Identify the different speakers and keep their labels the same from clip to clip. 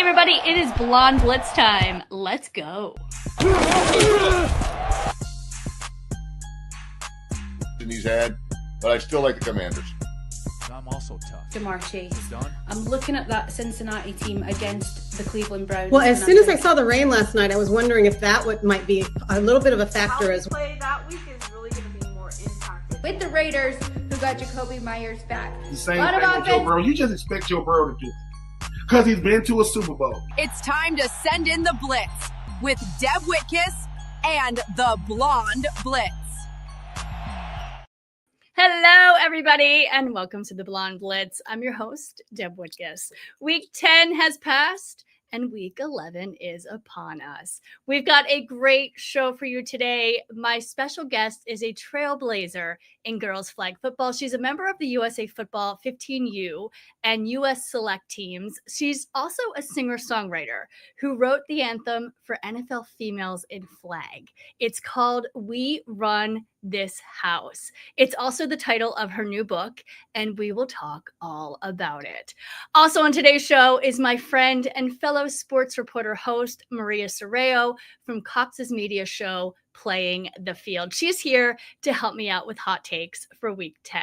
Speaker 1: everybody, it is Blonde Blitz time. Let's go.
Speaker 2: He's had, but I still like the Commanders.
Speaker 3: I'm also tough.
Speaker 4: Jamar Chase.
Speaker 3: Done.
Speaker 4: I'm looking at that Cincinnati team against the Cleveland Browns.
Speaker 5: Well, as soon as I saw the rain last night, I was wondering if that might be a little bit of a factor as well.
Speaker 6: How we play that week is really going to be more impacted.
Speaker 7: With the Raiders, who got Jacoby Myers back.
Speaker 8: The same thing with Joe Burrow. You just expect Joe Burrow to do it because he's been to a Super Bowl.
Speaker 9: It's time to send in the Blitz with Deb Whitcas and the Blonde Blitz.
Speaker 1: Hello, everybody, and welcome to the Blonde Blitz. I'm your host, Deb Whitcas. Week 10 has passed, and week 11 is upon us. We've got a great show for you today. My special guest is a trailblazer in girls flag football. She's a member of the USA Football 15U and US Select teams. She's also a singer-songwriter who wrote the anthem for NFL females in flag. It's called We Run This House. It's also the title of her new book, and we will talk all about it. Also on today's show is my friend and fellow sports reporter host, Maria Sorreo from Cox's media show, Playing the Field. She's here to help me out with hot takes for week 10.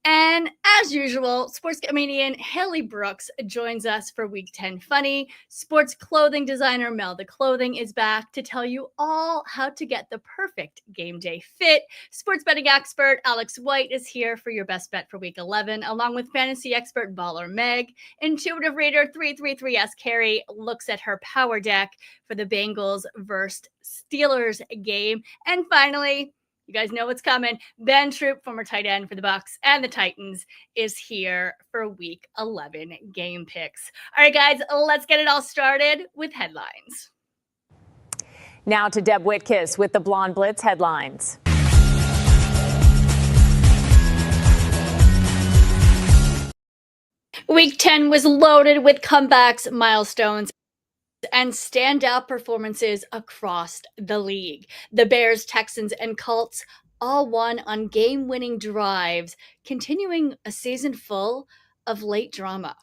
Speaker 1: And as usual, sports comedian Haley Brooks joins us for Week 10 Funny. Sports clothing designer Mel the Clothing is back to tell you all how to get the perfect game day fit. Sports betting expert Alex White is here for your best bet for Week 11, along with fantasy expert Ballers Meg. Intuitive reader 333S Carey looks at her power deck for the Bengals versus Steelers game. And finally, you guys know what's coming. Ben Troupe, former tight end for the Bucs and the Titans, is here for Week 11 game picks. All right, guys, let's get it all started with headlines.
Speaker 10: Now to Deb Whitcas with the Blonde Blitz headlines.
Speaker 1: Week 10 was loaded with comebacks, milestones, and standout performances across the league. The Bears, Texans, and Colts all won on game-winning drives, continuing a season full of late drama.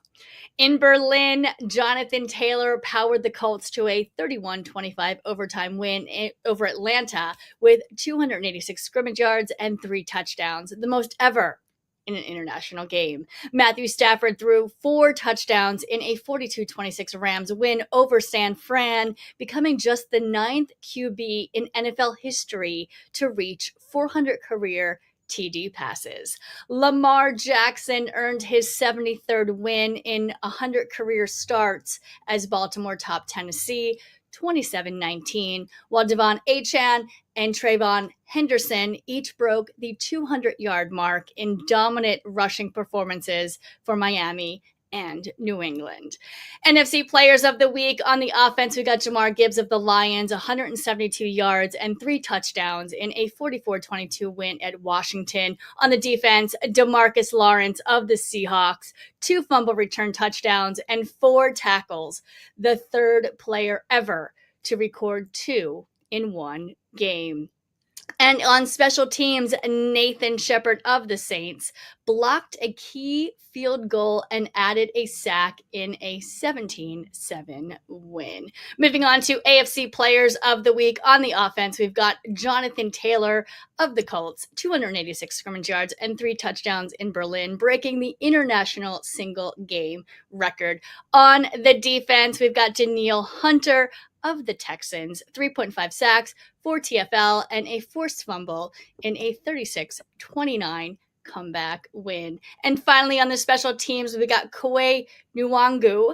Speaker 1: In Berlin, Jonathan Taylor powered the Colts to a 31-25 overtime win over Atlanta with 286 scrimmage yards and 3 touchdowns, the most ever in an international game. Matthew Stafford threw 4 touchdowns in a 42-26 Rams win over San Fran, becoming just the 9th QB in NFL history to reach 400 career TD passes. Lamar Jackson earned his 73rd win in 100 career starts as Baltimore topped Tennessee 27-19, while Devon Achane and Trayvon Henderson each broke the 200-yard mark in dominant rushing performances for Miami and New England. NFC Players of the Week on the offense, we got Jahmyr Gibbs of the Lions, 172 yards and 3 touchdowns in a 44-22 win at Washington. On the defense, DeMarcus Lawrence of the Seahawks, 2 fumble return touchdowns and 4 tackles, the third player ever to record 2 in one game. And on special teams, Nathan Shepard of the Saints blocked a key field goal and added a sack in a 17-7 win. Moving on to AFC Players of the Week on the offense, we've got Jonathan Taylor of the Colts, 286 scrimmage yards and 3 touchdowns in Berlin, breaking the international single game record. On the defense, we've got Danielle Hunter of the Texans, 3.5 sacks, 4 TFL, and a forced fumble in a 36-29 comeback win. And finally, on the special teams, we got Kwe Nwangu,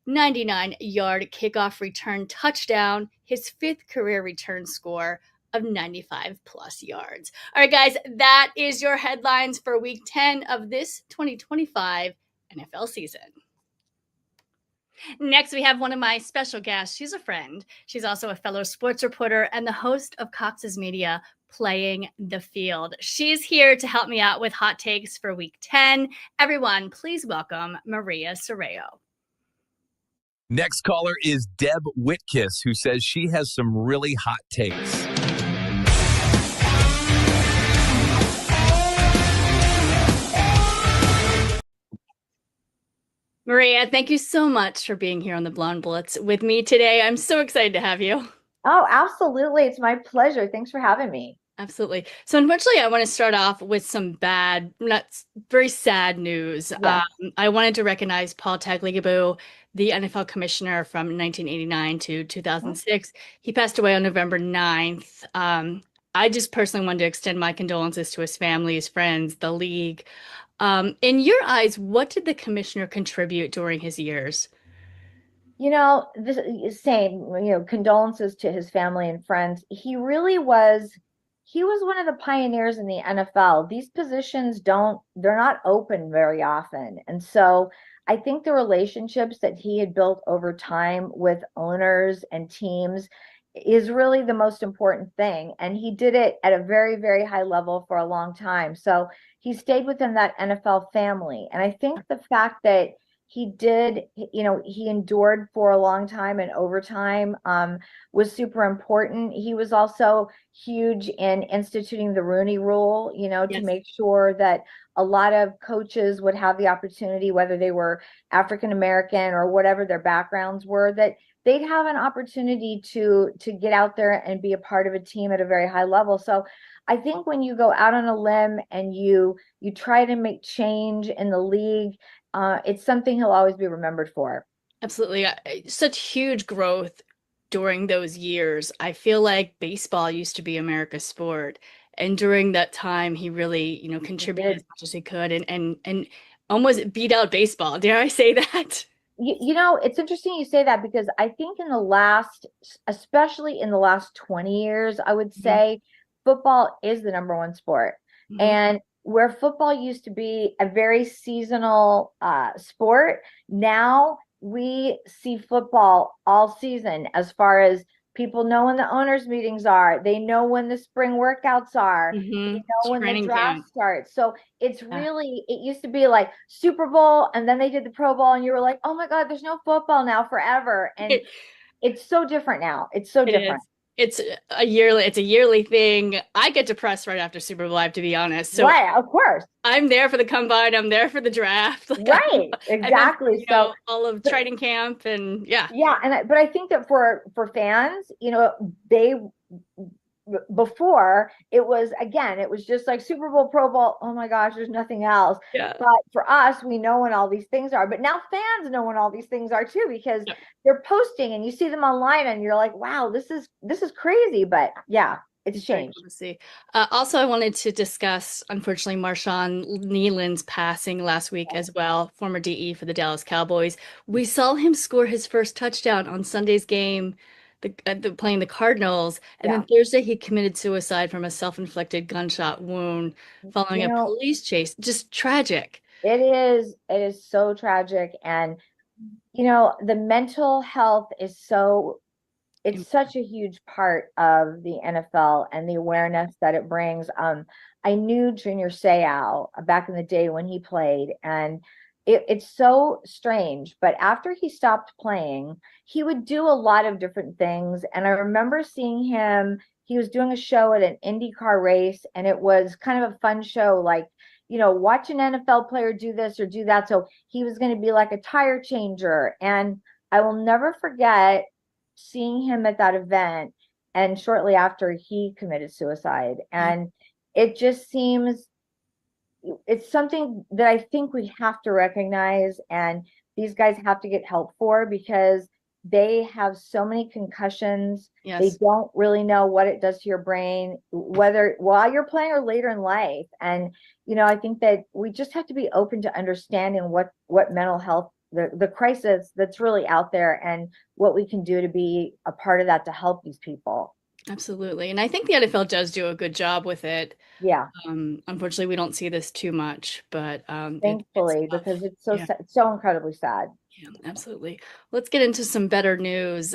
Speaker 1: 99-yard kickoff return touchdown, his 5th career return score of 95-plus yards. All right, guys, that is your headlines for Week 10 of this 2025 NFL season. Next, we have one of my special guests. She's a friend. She's also a fellow sports reporter and the host of Cox's Media, Playing the Field. She's here to help me out with hot takes for Week 10. Everyone, please welcome Maria Sorreo.
Speaker 11: Next caller is Deb Whitcas, who says she has some really hot takes.
Speaker 1: Maria, thank you so much for being here on the Blonde Blitz with me today. I'm so excited to have you.
Speaker 12: Oh, absolutely. It's my pleasure. Thanks for having me.
Speaker 1: Absolutely. So unfortunately, I want to start off with some very sad news.
Speaker 12: Yeah.
Speaker 1: I wanted to recognize Paul Tagliabue, the NFL commissioner from 1989 to 2006. He passed away on November 9th. I just personally wanted to extend my condolences to his family, his friends, the league. In your eyes, what did the commissioner contribute during his years?
Speaker 12: Condolences to his family and friends. He was one of the pioneers in the NFL. These positions they're not open very often. And so I think the relationships that he had built over time with owners and teams is really the most important thing. And he did it at a very, very high level for a long time. So he stayed within that NFL family. And I think the fact that he endured for a long time and overtime was super important. He was also huge in instituting the Rooney Rule, to make sure that a lot of coaches would have the opportunity, whether they were African American or whatever their backgrounds were, that they'd have an opportunity to get out there and be a part of a team at a very high level. So I think when you go out on a limb and you try to make change in the league, it's something he'll always be remembered for.
Speaker 1: Absolutely. Such huge growth during those years. I feel like baseball used to be America's sport. And during that time, he really, contributed as much as he could and almost beat out baseball. Dare I say that?
Speaker 12: It's interesting you say that, because I think especially in the last 20 years, I would say football is the number one sport. And where football used to be a very seasonal sport, now we see football all season, as far as people know when the owners' meetings are. They know when the spring workouts are. They know when the draft starts. So it's really, it used to be like Super Bowl, and then they did the Pro Bowl, and you were like, oh my God, there's no football now forever. And it's so different now. It's so different.
Speaker 1: It's a yearly thing. I get depressed right after Super Bowl, I have to be honest. So
Speaker 12: right, of course.
Speaker 1: I'm there for the combine. I'm there for the draft.
Speaker 12: Right, exactly.
Speaker 1: Then, all of training camp and
Speaker 12: but I think that for fans, before it was just like Super Bowl, Pro Bowl. Oh my gosh, there's nothing else.
Speaker 1: Yeah.
Speaker 12: But for us, we know when all these things are. But now fans know when all these things are too, because they're posting and you see them online and you're like, wow, this is crazy. But yeah, it's changed.
Speaker 1: Also, I wanted to discuss, unfortunately, Marshawn Nealon's passing last week as well, former DE for the Dallas Cowboys. We saw him score his first touchdown on Sunday's game, playing the Cardinals, and then Thursday he committed suicide from a self-inflicted gunshot wound following a police chase. Just tragic.
Speaker 12: It is so tragic. And the mental health is it's such a huge part of the NFL and the awareness that it brings. I knew Junior Seau back in the day when he played, and it's so strange, but after he stopped playing, he would do a lot of different things. And I remember seeing him, he was doing a show at an IndyCar race, and it was kind of a fun show, like, watch an NFL player do this or do that. So he was going to be like a tire changer. And I will never forget seeing him at that event, and shortly after he committed suicide. And it just seems, it's something that I think we have to recognize, and these guys have to get help for, because they have so many concussions. They don't really know what it does to your brain, whether while you're playing or later in life. And I think that we just have to be open to understanding what mental health, the crisis that's really out there, and what we can do to be a part of that to help these people.
Speaker 1: Absolutely. And I think the NFL does do a good job with it.
Speaker 12: Yeah.
Speaker 1: Unfortunately, we don't see this too much, but
Speaker 12: thankfully, because it's so sad, so incredibly sad.
Speaker 1: Yeah, absolutely. Let's get into some better news.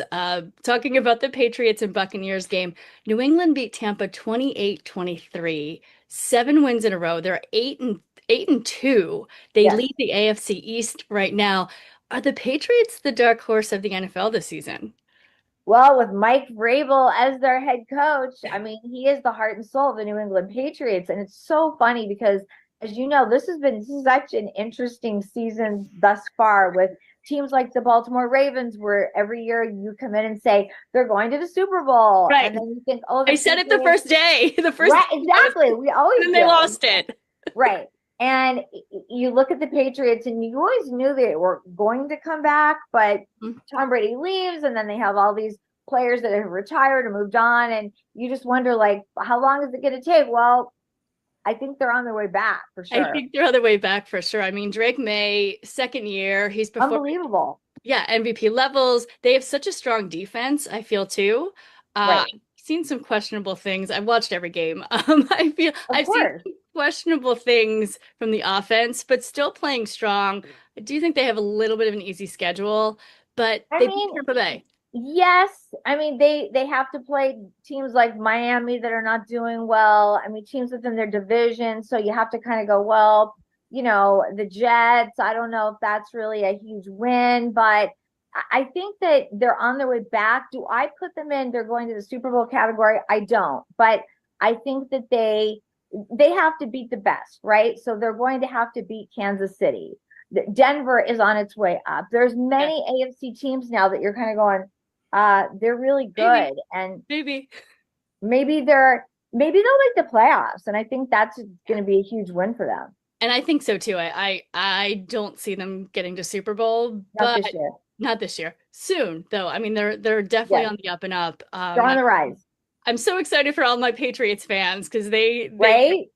Speaker 1: Talking about the Patriots and Buccaneers game, New England beat Tampa 28-23, 7 wins in a row. They're 8-2. They lead the AFC East right now. Are the Patriots the dark horse of the NFL this season?
Speaker 12: Well, with Mike Vrabel as their head coach, I mean, he is the heart and soul of the New England Patriots. And it's so funny because as you know, this has been such an interesting season thus far with teams like the Baltimore Ravens, where every year you come in and say they're going to the Super Bowl,
Speaker 1: Right.
Speaker 12: and then you think, oh,
Speaker 1: I said it the first day.
Speaker 12: Right, exactly. We always
Speaker 1: and then they
Speaker 12: do.
Speaker 1: lost it.
Speaker 12: Right. And you look at the Patriots, and you always knew they were going to come back, but Tom Brady leaves, and then they have all these players that have retired or moved on, and you just wonder, like, how long is it going to take? Well, I think they're on their way back for sure.
Speaker 1: I think they're on their way back for sure. I mean, Drake May, second year, he's
Speaker 12: unbelievable.
Speaker 1: Yeah, MVP levels. They have such a strong defense, I feel too.
Speaker 12: Right.
Speaker 1: I've seen some questionable things. I've watched every game. I've seen questionable things from the offense, but still playing strong. I do think they have a little bit of an easy schedule, but they beat Tampa Bay.
Speaker 12: Yes, I mean they have to play teams like Miami that are not doing well. I mean, teams within their division, so you have to kind of go, well, you know, the Jets, I don't know if that's really a huge win, but I think that they're on their way back. Do I put them in they're going to the Super Bowl category? I don't, but I think that they have to beat the best, right? So they're going to have to beat Kansas City. Denver is on its way up. There's many AFC teams now that you're kind of going, they're really good, and maybe they'll make the playoffs, and I think that's going to be a huge win for them.
Speaker 1: And I think so too. I don't see them getting to Super Bowl,
Speaker 12: not this year.
Speaker 1: Not this year. Soon though. I mean, they're definitely on the up and up.
Speaker 12: They're on the rise.
Speaker 1: I'm so excited for all my Patriots fans because they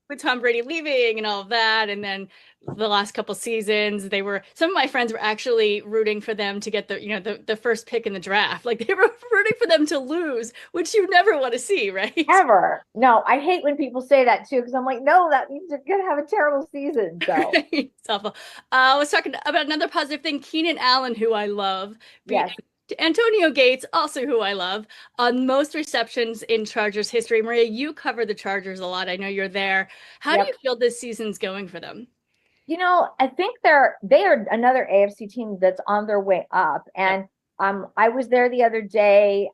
Speaker 1: with Tom Brady leaving and all of that, and then the last couple seasons, some of my friends were actually rooting for them to get the first pick in the draft. Like they were rooting for them to lose, which you never want to see, right?
Speaker 12: Ever. No, I hate when people say that too, because I'm like, no, that means you're gonna have a terrible season. So
Speaker 1: it's awful. I was talking about another positive thing. Keenan Allen, who I love.
Speaker 12: Yes.
Speaker 1: Antonio Gates, also who I love, on most receptions in Chargers history. Maria, you cover the Chargers a lot. I know you're there. How do you feel this season's going for them?
Speaker 12: You know, I think they are another AFC team that's on their way up. And I was there the other day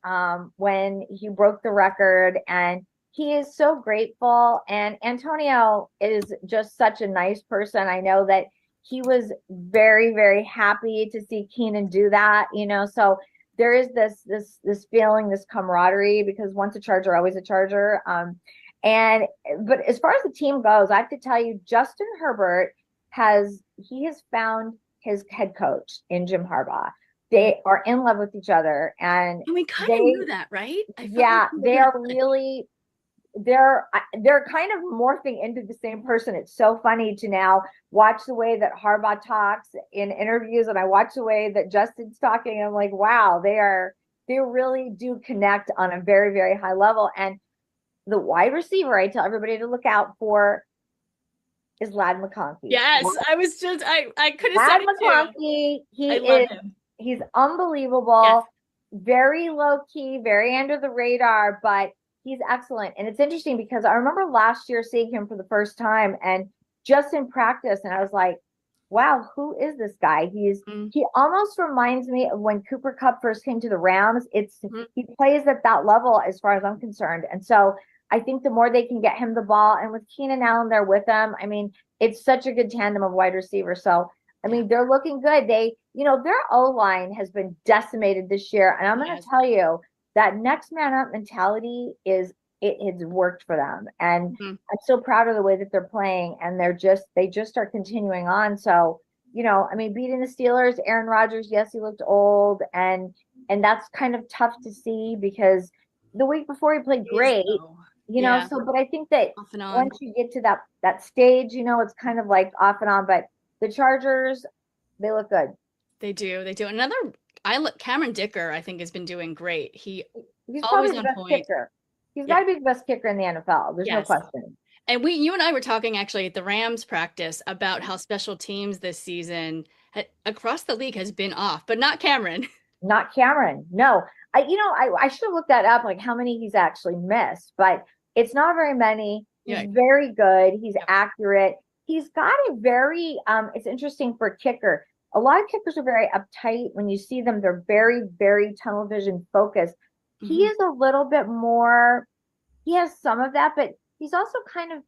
Speaker 12: when he broke the record, and he is so grateful. And Antonio is just such a nice person. I know that he was very, very happy to see Keenan do that, you know. So there is this feeling, this camaraderie, because once a Charger, always a Charger. But as far as the team goes, I have to tell you, Justin Herbert has found his head coach in Jim Harbaugh. They are in love with each other, and
Speaker 1: we kind of knew that, right?
Speaker 12: They are really. They're kind of morphing into the same person. It's so funny to now watch the way that Harbaugh talks in interviews, and I watch the way that Justin's talking. And I'm like, wow, they really do connect on a very, very high level. And the wide receiver I tell everybody to look out for is Ladd McConkey.
Speaker 1: Yes, I could have said it
Speaker 12: McConkey,
Speaker 1: too.
Speaker 12: He's unbelievable.
Speaker 1: Yes.
Speaker 12: Very low key, very under the radar, but he's excellent. And it's interesting because I remember last year seeing him for the first time and just in practice, and I was like, wow, who is this guy? He almost reminds me of when Cooper Kupp first came to the Rams. He plays at that level as far as I'm concerned. And so I think the more they can get him the ball, and with Keenan Allen there with them, I mean, it's such a good tandem of wide receivers. So, I mean, they're looking good. Their O-line has been decimated this year. And I'm going to tell you, that next man up mentality has worked for them. And I'm so proud of the way that they're playing, and they just are continuing on. So, I mean, beating the Steelers, Aaron Rodgers, yes, he looked old, and that's kind of tough to see because the week before he played great, so, but I think that once you get to that stage, it's kind of like off and on, but the Chargers, they look good.
Speaker 1: They do. Cameron Dicker, I think, has been doing great. He's
Speaker 12: always
Speaker 1: on
Speaker 12: the best
Speaker 1: point.
Speaker 12: kicker. He's got to be the best kicker in the NFL. There's no question.
Speaker 1: And you and I were talking actually at the Rams practice about how special teams this season across the league has been off, but not Cameron.
Speaker 12: Not Cameron. No, I should have looked that up, like how many he's actually missed, but it's not very many. He's very good. He's accurate. He's got a very, it's interesting for a kicker. A lot of kickers are very uptight. When you see them, they're very, very tunnel vision focused. He is a little bit more, he has some of that, but he's also kind of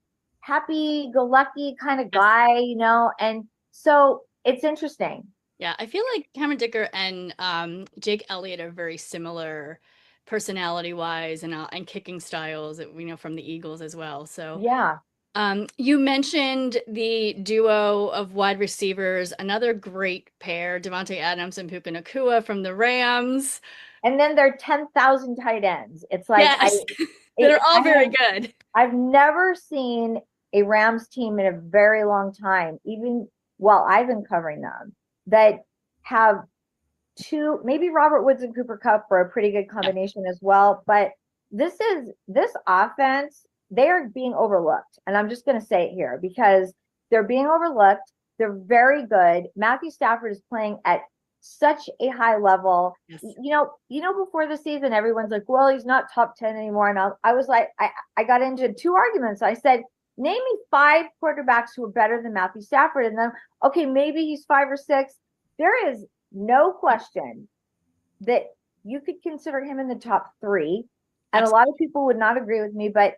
Speaker 12: happy-go-lucky kind of guy, you know, and so it's interesting.
Speaker 1: Yeah, I feel like Cameron Dicker and Jake Elliott are very similar personality-wise and kicking styles that we know from the Eagles as well. So
Speaker 12: yeah.
Speaker 1: You mentioned the duo of wide receivers, another great pair, Devontae Adams and Puka Nacua from the Rams.
Speaker 12: And then there are 10,000 tight ends. It's like
Speaker 1: yes, they're all very good.
Speaker 12: I've never seen a Rams team in a very long time, even while I've been covering them, that have two, maybe Robert Woods and Cooper Kupp are a pretty good combination as well. But this offense, they are being overlooked. And I'm just going to say it here because they're being overlooked. They're very good. Matthew Stafford is playing at such a high level. Yes. You know, before the season, everyone's like, well, he's not top 10 anymore. And I was like, I got into two arguments. I said, name me 5 quarterbacks who are better than Matthew Stafford. And then, okay, maybe he's 5 or 6. There is no question that you could consider him in the top 3. And a lot of people would not agree with me, but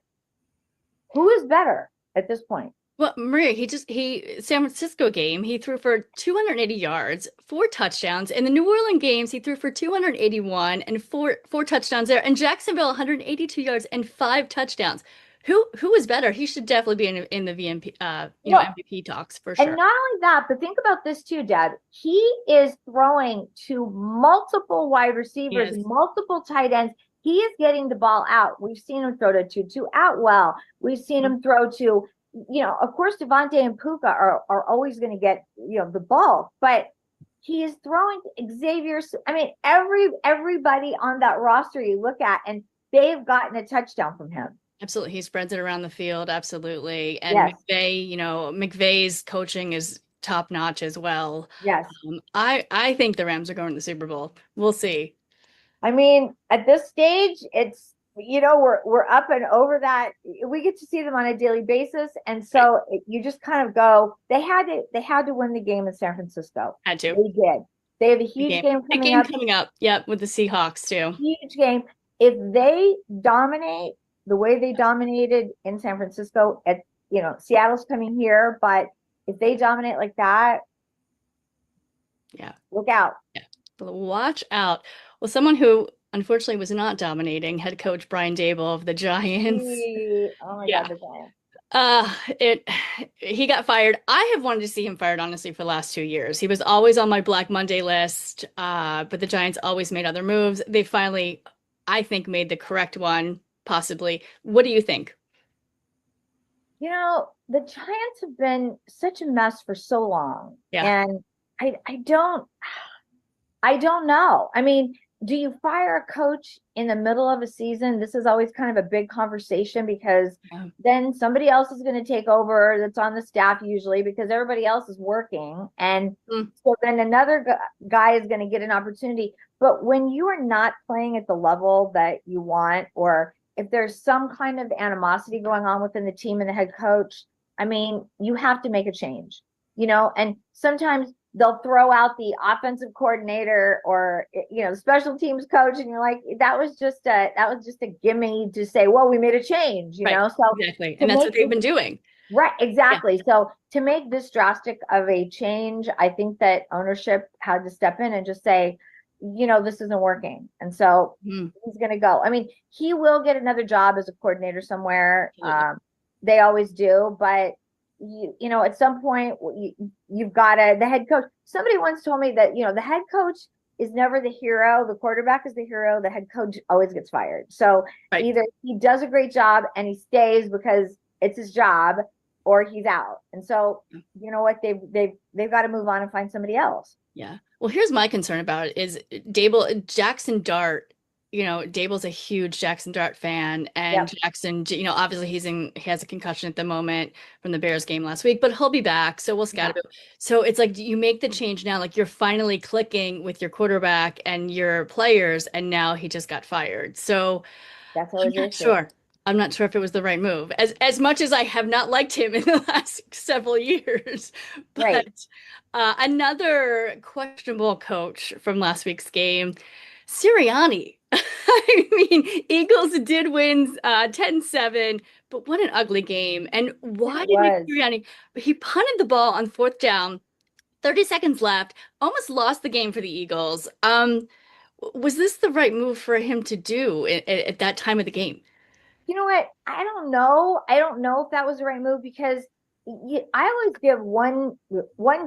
Speaker 12: who is better at this point?
Speaker 1: Well, Maria, San Francisco game, he threw for 280 yards, 4 touchdowns. In the New Orleans games, he threw for 281 and four touchdowns there. And Jacksonville, 182 yards and 5 touchdowns. Who is better? He should definitely be in the VMP, MVP talks for sure.
Speaker 12: And not only that, but think about this too, Dad. He is throwing to multiple wide receivers, multiple tight ends. He is getting the ball out. We've seen him throw to Tutu Atwell. We've seen him throw to, of course, Devontae and Puka are always going to get, the ball, but he is throwing to Xavier. I mean, everybody on that roster you look at, and they've gotten a touchdown from him.
Speaker 1: Absolutely. He spreads it around the field. Absolutely. And
Speaker 12: yes.
Speaker 1: McVay's coaching is top notch as well.
Speaker 12: Yes.
Speaker 1: I think the Rams are going to the Super Bowl. We'll see.
Speaker 12: I mean, at this stage, it's, we're up and over that. We get to see them on a daily basis. And so you just kind of go, they had to win the game in San Francisco.
Speaker 1: Had to.
Speaker 12: They did. They have a huge game
Speaker 1: coming up. Yep. With the Seahawks too.
Speaker 12: Huge game. If they dominate the way they dominated in San Francisco, Seattle's coming here, but if they dominate like that, look out.
Speaker 1: Yeah. Watch out. Well, someone who unfortunately was not dominating, head coach Brian Daboll of the Giants.
Speaker 12: Oh my God, the Giants.
Speaker 1: He got fired. I have wanted to see him fired, honestly, for the last 2 years. He was always on my Black Monday list, but the Giants always made other moves. They finally, I think, made the correct one, possibly. What do you think?
Speaker 12: The Giants have been such a mess for so long.
Speaker 1: Yeah.
Speaker 12: And I don't know. I mean, do you fire a coach in the middle of a season? This is always kind of a big conversation because then somebody else is going to take over that's on the staff usually because everybody else is working. And so then another guy is going to get an opportunity. But when you are not playing at the level that you want, or if there's some kind of animosity going on within the team and the head coach, I mean, you have to make a change, and sometimes they'll throw out the offensive coordinator or, special teams coach. And you're like, that was just a gimme to say, well, we made a change,
Speaker 1: right.
Speaker 12: So
Speaker 1: exactly. And that's what they've been doing.
Speaker 12: Right. Exactly. Yeah. So to make this drastic of a change, I think that ownership had to step in and just say, this isn't working. And so he's going to go. I mean, he will get another job as a coordinator somewhere. They always do, but at some point you've got the head coach. Somebody once told me that, the head coach is never the hero. The quarterback is the hero. The head coach always gets fired. So either he does a great job and he stays because it's his job, or he's out. And so, you know what, they've got to move on and find somebody else.
Speaker 1: Yeah. Well, here's my concern about it is Jackson Dart. Daboll's a huge Jackson Dart fan, and Jackson, obviously he has a concussion at the moment from the Bears game last week, but he'll be back. So we'll scout it. So it's like, you make the change now, like you're finally clicking with your quarterback and your players, and now he just got fired. So
Speaker 12: that's always
Speaker 1: I'm not sure if it was the right move, as much as I have not liked him in the last several years. But another questionable coach from last week's game, Sirianni. I mean, Eagles did win 10-7, but what an ugly game. And why did Nick Sirianni? He punted the ball on 4th down, 30 seconds left, almost lost the game for the Eagles. Was this the right move for him to do at that time of the game?
Speaker 12: You know what? I don't know. I don't know if that was the right move because I always give one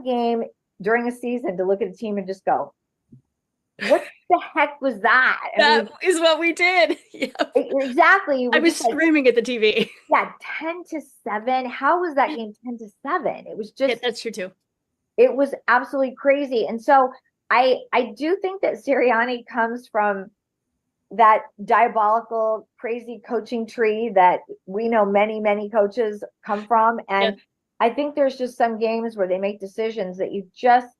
Speaker 12: game during a season to look at a team and just go, what the heck was that?
Speaker 1: That is what we did. Yep.
Speaker 12: Exactly.
Speaker 1: I was screaming at the TV.
Speaker 12: Yeah, 10-7. How was that game 10-7? It was just.
Speaker 1: Yeah, that's true too.
Speaker 12: It was absolutely crazy. And so I do think that Sirianni comes from that diabolical, crazy coaching tree that we know many, many coaches come from. And I think there's just some games where they make decisions that you just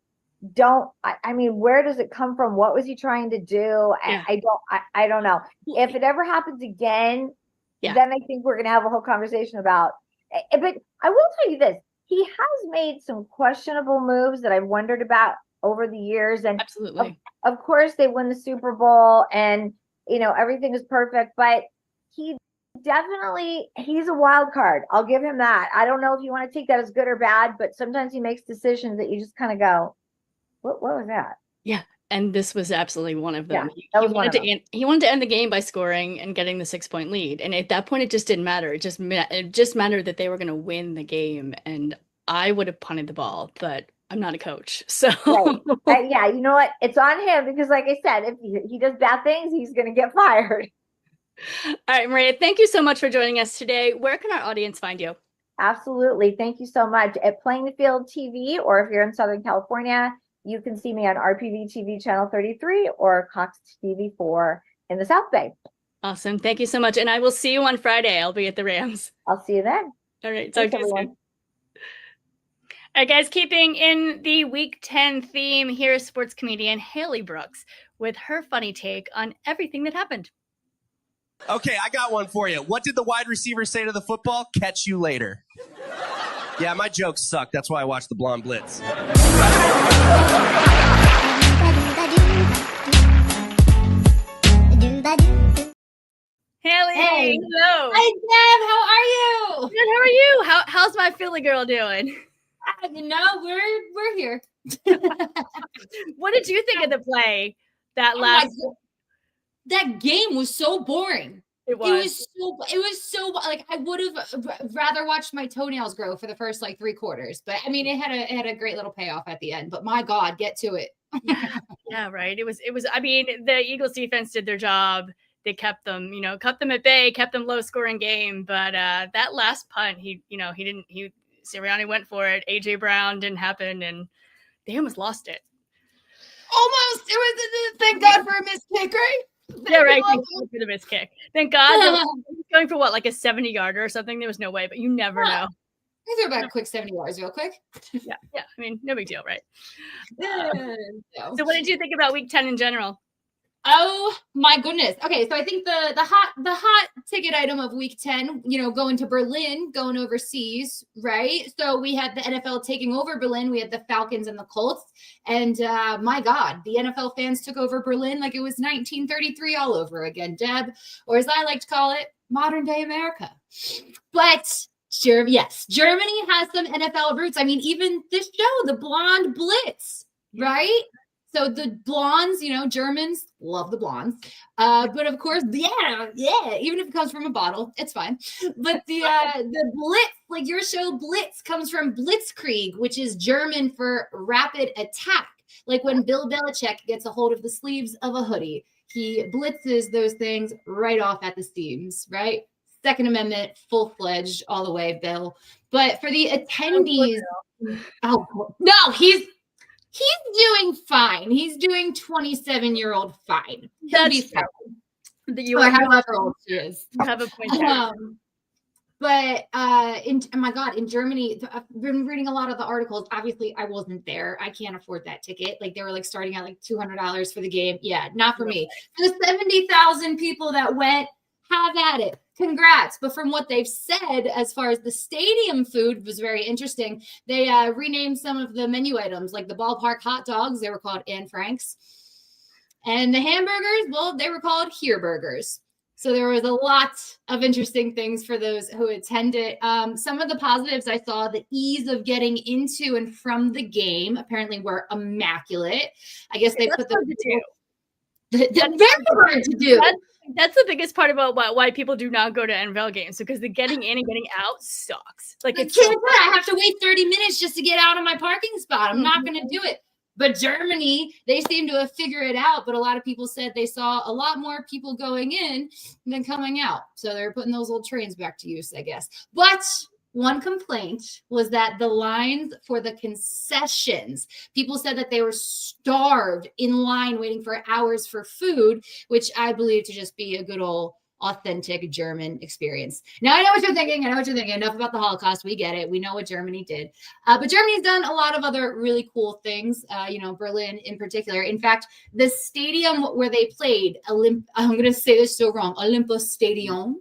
Speaker 12: don't. I mean, where does it come from? What was he trying to do? I don't know. If it ever happens again, then I think we're going to have a whole conversation about. But I will tell you this: he has made some questionable moves that I've wondered about over the years. And
Speaker 1: absolutely,
Speaker 12: of course, they win the Super Bowl, and everything is perfect. But he's a wild card. I'll give him that. I don't know if you want to take that as good or bad, but sometimes he makes decisions that you just kind of go, What was that?
Speaker 1: Yeah, and this was absolutely one of them.
Speaker 12: Yeah,
Speaker 1: he wanted to end the game by scoring and getting the 6-point lead, and at that point, it just didn't matter. It just mattered that they were going to win the game, and I would have punted the ball, but I'm not a coach, so
Speaker 12: right. Yeah, you know what? It's on him because, like I said, if he does bad things, he's going to get fired.
Speaker 1: All right, Maria, thank you so much for joining us today. Where can our audience find you?
Speaker 12: Absolutely, thank you so much. At Playing the Field TV, or if you're in Southern California, you can see me on RPV TV channel 33 or Cox TV 4 in the South Bay.
Speaker 1: Awesome. Thank you so much. And I will see you on Friday. I'll be at the Rams.
Speaker 12: I'll see you then.
Speaker 1: All right. Talk to you soon. All right, guys, keeping in the Week 10 theme, here is sports comedian Haley Brooks with her funny take on everything that happened.
Speaker 13: Okay, I got one for you. What did the wide receiver say to the football? Catch you later. Yeah, my jokes suck. That's why I watch the Blonde Blitz.
Speaker 1: Haley,
Speaker 7: hey.
Speaker 1: Hello.
Speaker 7: Hi, Deb. How are you?
Speaker 1: Good. How are you? How's my Philly girl doing?
Speaker 7: We're here.
Speaker 1: What did you think of the play that
Speaker 7: that game was so boring.
Speaker 1: It was
Speaker 7: so like I would have rather watched my toenails grow for the first like 3 quarters, but I mean it had a great little payoff at the end. But my God, get to it.
Speaker 1: Yeah, right. It was. I mean, the Eagles defense did their job. They kept them, kept them at bay, kept them low scoring game. But that last punt, Sirianni went for it. AJ Brown didn't happen, and they almost lost it.
Speaker 7: Almost. It was. Thank God for a missed kick, right?
Speaker 1: Yeah, right. Thank God for the missed kick. Thank God. He was going for like a 70-yarder or something. There was no way, but you never know.
Speaker 7: I threw back a quick 70 yards real quick.
Speaker 1: Yeah. I mean, no big deal, right?
Speaker 7: So
Speaker 1: what did you think about Week 10 in general?
Speaker 7: Oh my goodness. Okay, so I think the hot ticket item of Week 10, going to Berlin, going overseas, right? So we had the NFL taking over Berlin. We had the Falcons and the Colts. And my God, the NFL fans took over Berlin like it was 1933 all over again, Deb, or as I like to call it, modern day America. But yes, Germany has some NFL roots. I mean, even this show, the Blonde Blitz, right? So the blondes, Germans love the blondes. But of course, yeah, even if it comes from a bottle, it's fine. But the Blitz, like your show Blitz, comes from Blitzkrieg, which is German for rapid attack. Like when Bill Belichick gets a hold of the sleeves of a hoodie, he blitzes those things right off at the seams, right? Second Amendment, full-fledged, all the way, Bill. But for the attendees, oh no, he's doing fine. He's doing 27-year-old fine. He'll be fine.
Speaker 1: You
Speaker 7: or however old she is.
Speaker 1: You have a point there.
Speaker 7: But oh my God, in Germany, I've been reading a lot of the articles. Obviously, I wasn't there. I can't afford that ticket. Like they were like starting at like $200 for the game. Yeah, not for me. For the 70,000 people that went, have at it. Congrats. But from what they've said, as far as the stadium food was very interesting. They renamed some of the menu items, like the ballpark hot dogs. They were called Anne Frank's. And the hamburgers, well, they were called Here Burgers. So there was a lot of interesting things for those who attended. Some of the positives I saw, the ease of getting into and from the game apparently were immaculate. I guess they put the very hard to do.
Speaker 1: That's the biggest part about why people do not go to NFL games, because the getting in and getting out sucks. Like it's
Speaker 7: I have to wait 30 minutes just to get out of my parking spot. I'm not going to do it. But Germany, they seem to have figured it out. But a lot of people said they saw a lot more people going in than coming out. So they're putting those old trains back to use, I guess. But one complaint was that the lines for the concessions, people said that they were starved in line waiting for hours for food, which I believe to just be a good old authentic German experience. Now I know what you're thinking. Enough about the Holocaust. We get it. We know what Germany did. But Germany's done a lot of other really cool things, Berlin in particular. In fact, the stadium where they played, I'm going to say this so wrong, Olympus Stadion.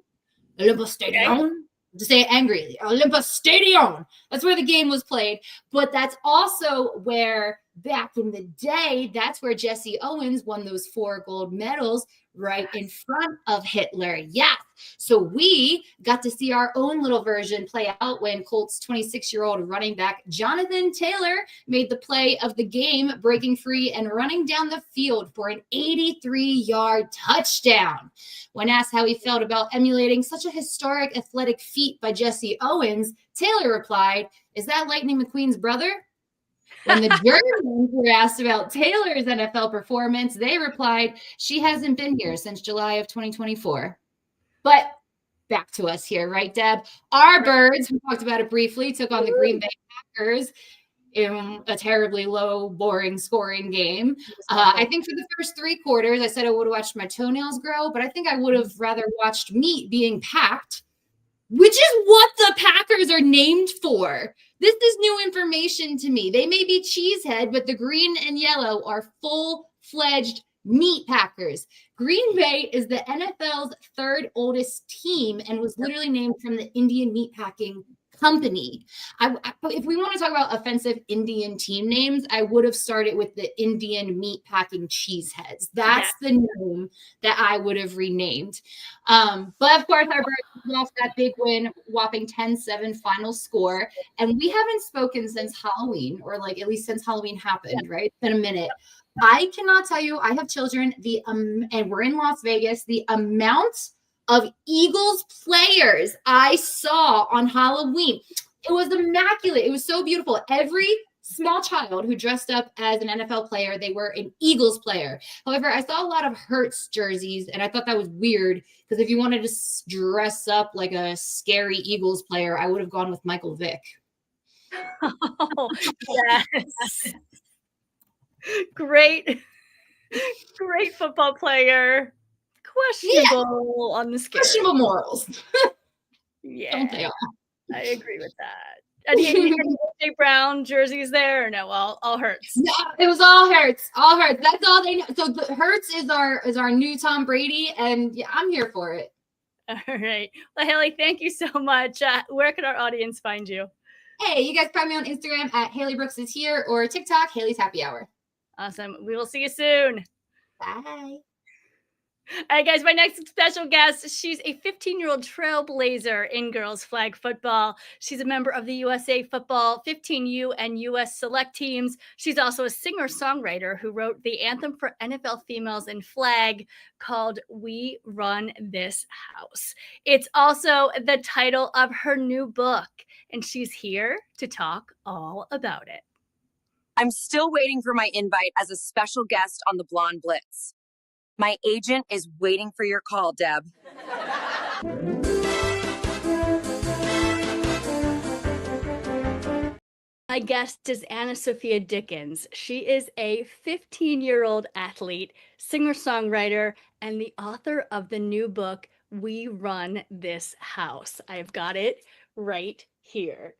Speaker 7: To say it angrily, Olympus Stadion. That's where the game was played. But that's also where, back in the day, that's where Jesse Owens won those 4 gold medals right in front of Hitler. Yeah. So we got to see our own little version play out when Colts 26-year-old running back Jonathan Taylor made the play of the game, breaking free and running down the field for an 83-yard touchdown. When asked how he felt about emulating such a historic athletic feat by Jesse Owens, Taylor replied, "Is that Lightning McQueen's brother?" When the Germans were asked about Taylor's NFL performance, they replied, "She hasn't been here since July of 2024. But back to us here, right, Deb? Our Birds, we talked about it briefly, took on the Green Bay Packers in a terribly low, boring scoring game. I think for the first 3 quarters, I said I would have watched my toenails grow, but I think I would have rather watched meat being packed, which is what the Packers are named for. This is new information to me. They may be cheesehead, but the green and yellow are full-fledged meat packers. Green Bay is the NFL's 3rd oldest team and was literally named from the Indian meat packing company. If we want to talk about offensive Indian team names, I would have started with the Indian meat packing cheeseheads. That's the name that I would have renamed. But of course, our Birds lost that big win, whopping 10-7 final score. And we haven't spoken since Halloween, or like at least since Halloween happened, right? It's been a minute. I cannot tell you, I have children, and we're in Las Vegas, the amount of Eagles players I saw on Halloween. It was immaculate. It was so beautiful. Every small child who dressed up as an NFL player, they were an Eagles player. However, I saw a lot of Hurts jerseys, and I thought that was weird because if you wanted to dress up like a scary Eagles player, I would have gone with Michael Vick.
Speaker 1: Oh, yes. Great football player. Questionable on the scale.
Speaker 7: Questionable morals.
Speaker 1: Yeah.
Speaker 7: Don't they all?
Speaker 1: I agree with that. Any Jay Brown jerseys there or no? All Hurts.
Speaker 7: No, it was all Hurts. All Hurts. That's all they know. So the Hurts is our new Tom Brady, and yeah, I'm here for it.
Speaker 1: All right. Well, Haley, thank you so much. Where can our audience find you?
Speaker 7: Hey, you guys find me on Instagram at Haley Brooks is here or TikTok, Haley's Happy Hour.
Speaker 1: Awesome. We will see you soon.
Speaker 7: Bye.
Speaker 1: All right, guys, my next special guest, she's a 15-year-old trailblazer in girls flag football. She's a member of the USA Football 15U and US Select teams. She's also a singer-songwriter who wrote the anthem for NFL females in flag called We Run This House. It's also the title of her new book, and she's here to talk all about it.
Speaker 9: I'm still waiting for my invite as a special guest on the Blonde Blitz. My agent is waiting for your call, Deb.
Speaker 1: My guest is Anna Sophia Dickens. She is a 15-year-old athlete, singer-songwriter, and the author of the new book, We Run This House. I've got it right here.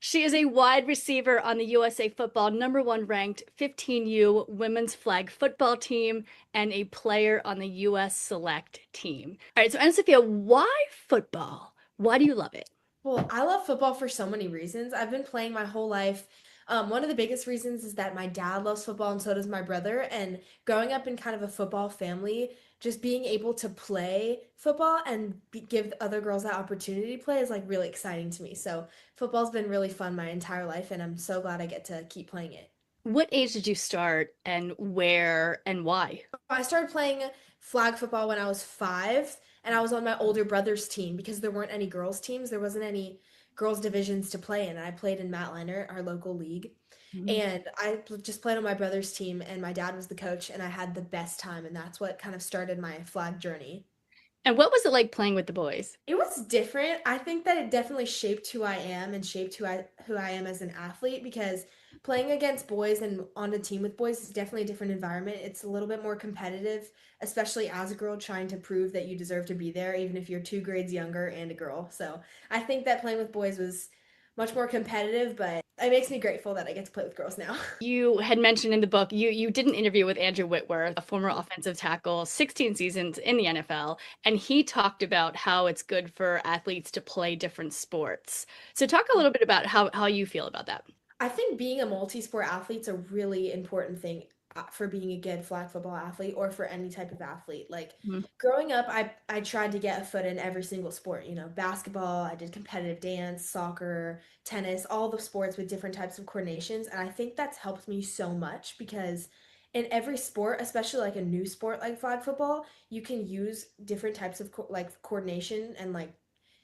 Speaker 1: She is a wide receiver on the USA Football #1 ranked 15U women's flag football team and a player on the US Select team. All right, so Anna Sophia, why football? Why do you love it?
Speaker 14: Well, I love football for so many reasons. I've been playing my whole life. One of the biggest reasons is that my dad loves football and so does my brother. And growing up in kind of a football family, just being able to play football and give other girls that opportunity to play is like really exciting to me. So football's been really fun my entire life, and I'm so glad I get to keep playing it.
Speaker 1: What age did you start and where and why?
Speaker 14: I started playing flag football when I was 5, and I was on my older brother's team because there weren't any girls' teams. There wasn't any girls' divisions to play in. I played in Matt Leinart, our local league. And just played on my brother's team, and my dad was the coach, and I had the best time, and that's what kind of started my flag journey.
Speaker 1: And what was it like playing with the boys?
Speaker 14: It was different. I think that it definitely shaped who I am and shaped who I am as an athlete, because playing against boys and on a team with boys is definitely a different environment. It's a little bit more competitive, especially as a girl trying to prove that you deserve to be there, even if you're 2 grades younger and a girl. So I think that playing with boys was much more competitive, but it makes me grateful that I get to play with girls now.
Speaker 1: You had mentioned in the book you did an interview with Andrew Whitworth, a former offensive tackle, 16 seasons in the NFL, and he talked about how it's good for athletes to play different sports. So talk a little bit about how you feel about that.
Speaker 14: I think being a multi-sport athlete's a really important thing for being a good flag football athlete or for any type of athlete. Like growing up, I tried to get a foot in every single sport, basketball, I did competitive dance, soccer, tennis, all the sports with different types of coordinations. And I think that's helped me so much because in every sport, especially like a new sport like flag football, you can use different types of like coordination and like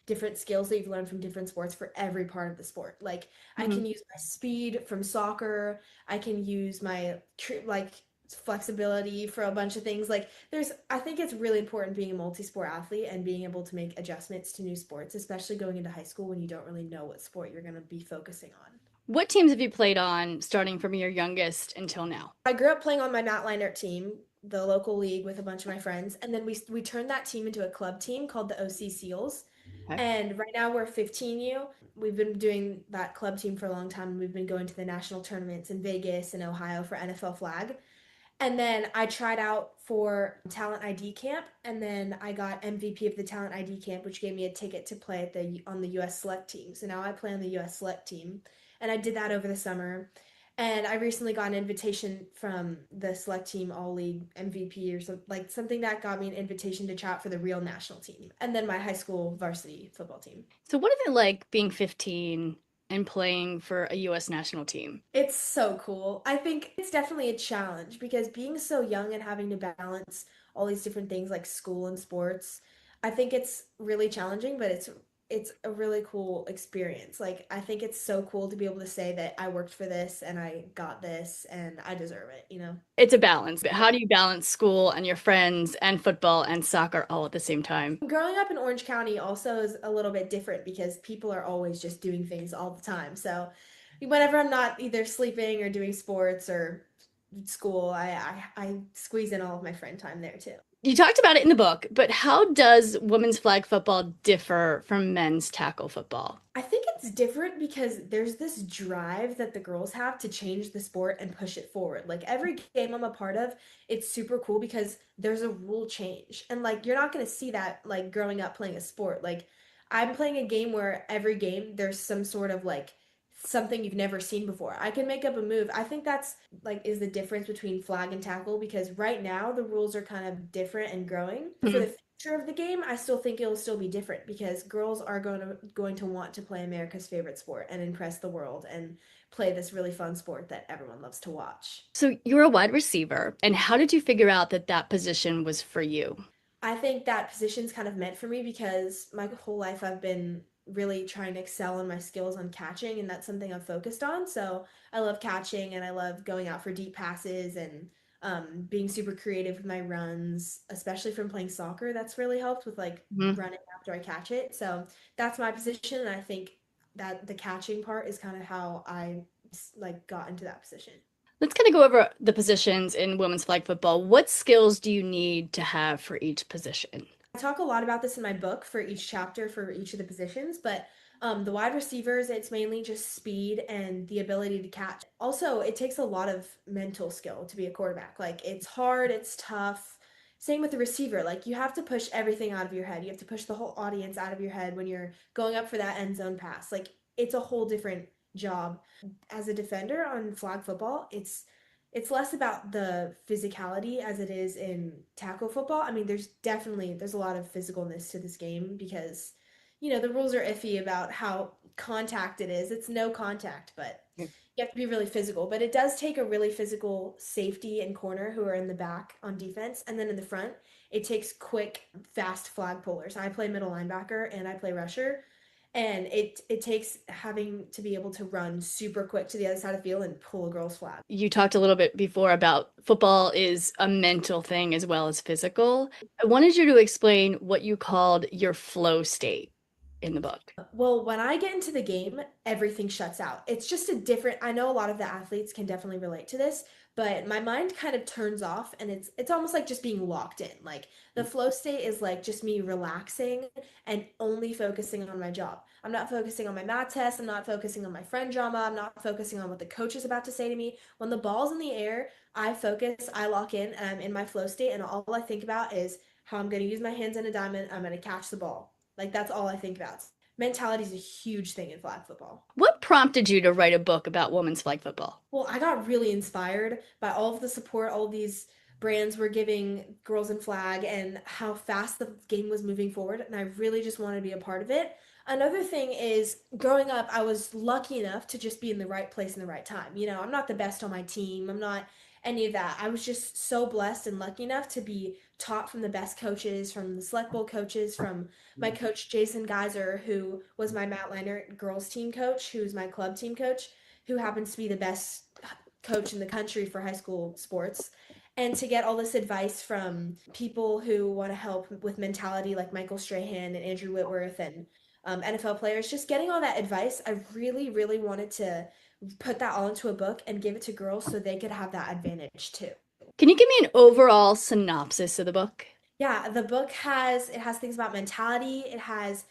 Speaker 14: different skills that you've learned from different sports for every part of the sport. Like I can use my speed from soccer, I can use my like flexibility for a bunch of things. Like I think it's really important being a multi-sport athlete and being able to make adjustments to new sports, especially going into high school when you don't really know what sport you're going to be focusing on.
Speaker 1: What teams have you played on starting from your youngest until now?
Speaker 14: I grew up playing on my Matt Leinart team, the local league, with a bunch of my friends, and then we turned that team into a club team called the OC Seals. And right now we're 15U. We've been doing that club team for a long time. We've been going to the national tournaments in Vegas and Ohio for NFL flag. And then I tried out for Talent ID camp, and then I got MVP of the Talent ID camp, which gave me a ticket to play on the US Select team. So now I play on the US Select team, and I did that over the summer. And I recently got an invitation from the Select Team All League MVP or something that got me an invitation to try out for the real national team, and then my high school varsity football team.
Speaker 1: So what is it like being 15 and playing for a US national team?
Speaker 14: It's so cool. I think it's definitely a challenge because being so young and having to balance all these different things like school and sports, I think it's really challenging, but it's a really cool experience. Like I think it's so cool to be able to say that I worked for this and I got this and I deserve it.
Speaker 1: It's a balance, but how do you balance school and your friends and football and soccer all at the same time?
Speaker 14: Growing up in Orange County also is a little bit different because people are always just doing things all the time. So whenever I'm not either sleeping or doing sports or school, I squeeze in all of my friend time there too.
Speaker 1: You talked about it in the book, but how does women's flag football differ from men's tackle football?
Speaker 14: I think it's different because there's this drive that the girls have to change the sport and push it forward. Like every game I'm a part of, it's super cool because there's a rule change. And like you're not going to see that like growing up playing a sport. Like I'm playing a game where every game there's some sort of like something you've never seen before. I can make up a move. I think that's like is the difference between flag and tackle because right now the rules are kind of different and growing. For the future of the game, I still think it'll still be different because girls are going to want to play America's favorite sport and impress the world and play this really fun sport that everyone loves to watch.
Speaker 1: So you're a wide receiver, and how did you figure out that position was for you?
Speaker 14: I think that position's kind of meant for me because my whole life I've been really trying to excel in my skills on catching, and that's something I've focused on. So I love catching and I love going out for deep passes and being super creative with my runs, especially from playing soccer. That's really helped with like running after I catch it. So that's my position, and I think that the catching part is kind of how I like got into that position.
Speaker 1: Let's kind of go over the positions in women's flag football. What skills do you need to have for each position?
Speaker 14: I talk a lot about this in my book for each chapter for each of the positions, but the wide receivers, it's mainly just speed and the ability to catch. Also, it takes a lot of mental skill to be a quarterback. Like it's hard, it's tough. Same with the receiver. Like you have to push everything out of your head. You have to push the whole audience out of your head when you're going up for that end zone pass. Like it's a whole different job. As a defender on flag football, it's less about the physicality as it is in tackle football. I mean, there's a lot of physicalness to this game because, the rules are iffy about how contact it is. It's no contact, but you have to be really physical. But it does take a really physical safety and corner who are in the back on defense, and then in the front, it takes quick, fast flag pullers. I play middle linebacker and I play rusher. And it takes having to be able to run super quick to the other side of the field and pull a girl's flag.
Speaker 1: You talked a little bit before about football is a mental thing as well as physical. I wanted you to explain what you called your flow state in the book.
Speaker 14: Well, when I get into the game, everything shuts out. It's just I know a lot of the athletes can definitely relate to this, but my mind kind of turns off and it's almost like just being locked in. Like the flow state is like just me relaxing and only focusing on my job. I'm not focusing on my math test. I'm not focusing on my friend drama. I'm not focusing on what the coach is about to say to me. When the ball's in the air, I focus, I lock in, and I'm in my flow state, and all I think about is how I'm going to use my hands in a diamond. I'm going to catch the ball. Like that's all I think about. Mentality is a huge thing in flag football.
Speaker 1: What prompted you to write a book about women's flag football?
Speaker 14: Well, I got really inspired by all of the support all of these brands were giving girls in flag and how fast the game was moving forward, and I really just wanted to be a part of it. Another thing is growing up, I was lucky enough to just be in the right place in the right time. I'm not the best on my team. I'm not any of that. I was just so blessed and lucky enough to be taught from the best coaches, from the select bowl coaches, from my coach Jason Geyser, who was my Mount Leonard girls team coach, who's my club team coach, who happens to be the best coach in the country for high school sports. And to get all this advice from people who want to help with mentality like Michael Strahan and Andrew Whitworth and NFL players, just getting all that advice, I really, really wanted to put that all into a book and give it to girls so they could have that advantage too.
Speaker 1: Can you give me an overall synopsis of the book?
Speaker 14: Yeah, the book has things about mentality. It has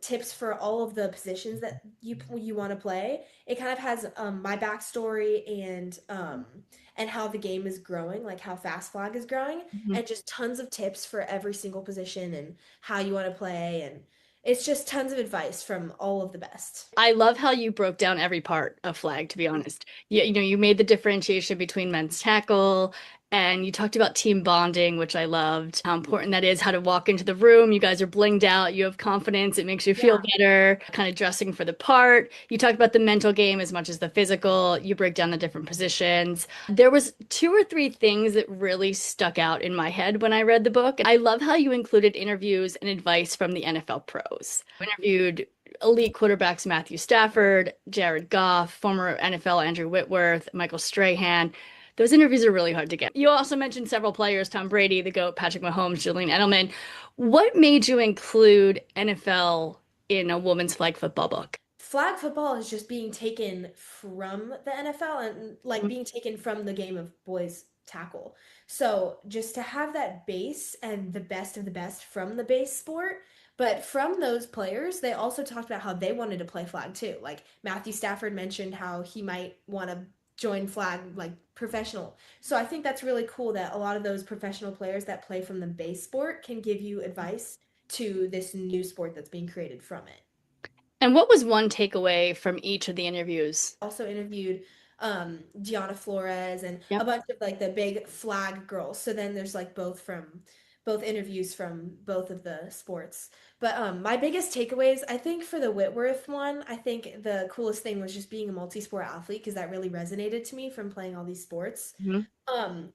Speaker 14: tips for all of the positions that you want to play. It kind of has my backstory and how the game is growing, like how fast flag is growing, and just tons of tips for every single position and how you want to play, and it's just tons of advice from all of the best.
Speaker 1: I love how you broke down every part of flag, to be honest. You made the differentiation between men's tackle, and you talked about team bonding, which I loved, how important that is, how to walk into the room. You guys are blinged out. You have confidence. It makes you feel better, kind of dressing for the part. You talked about the mental game as much as the physical. You break down the different positions. There was 2 or 3 things that really stuck out in my head when I read the book. I love how you included interviews and advice from the NFL pros. You interviewed elite quarterbacks Matthew Stafford, Jared Goff, former NFL Andrew Whitworth, Michael Strahan. Those interviews are really hard to get. You also mentioned several players, Tom Brady, the GOAT, Patrick Mahomes, Julian Edelman. What made you include NFL in a women's flag football book?
Speaker 14: Flag football is just being taken from the NFL and like being taken from the game of boys tackle. So just to have that base and the best of the best from the base sport, but from those players, they also talked about how they wanted to play flag too. Like Matthew Stafford mentioned how he might want to join flag like professional. So I think that's really cool that a lot of those professional players that play from the base sport can give you advice to this new sport that's being created from it.
Speaker 1: And what was one takeaway from each of the interviews?
Speaker 14: Also interviewed Deanna Flores and a bunch of like the big flag girls. So then there's like both interviews from both of the sports. But my biggest takeaways, I think for the Whitworth one, I think the coolest thing was just being a multi-sport athlete because that really resonated to me from playing all these sports.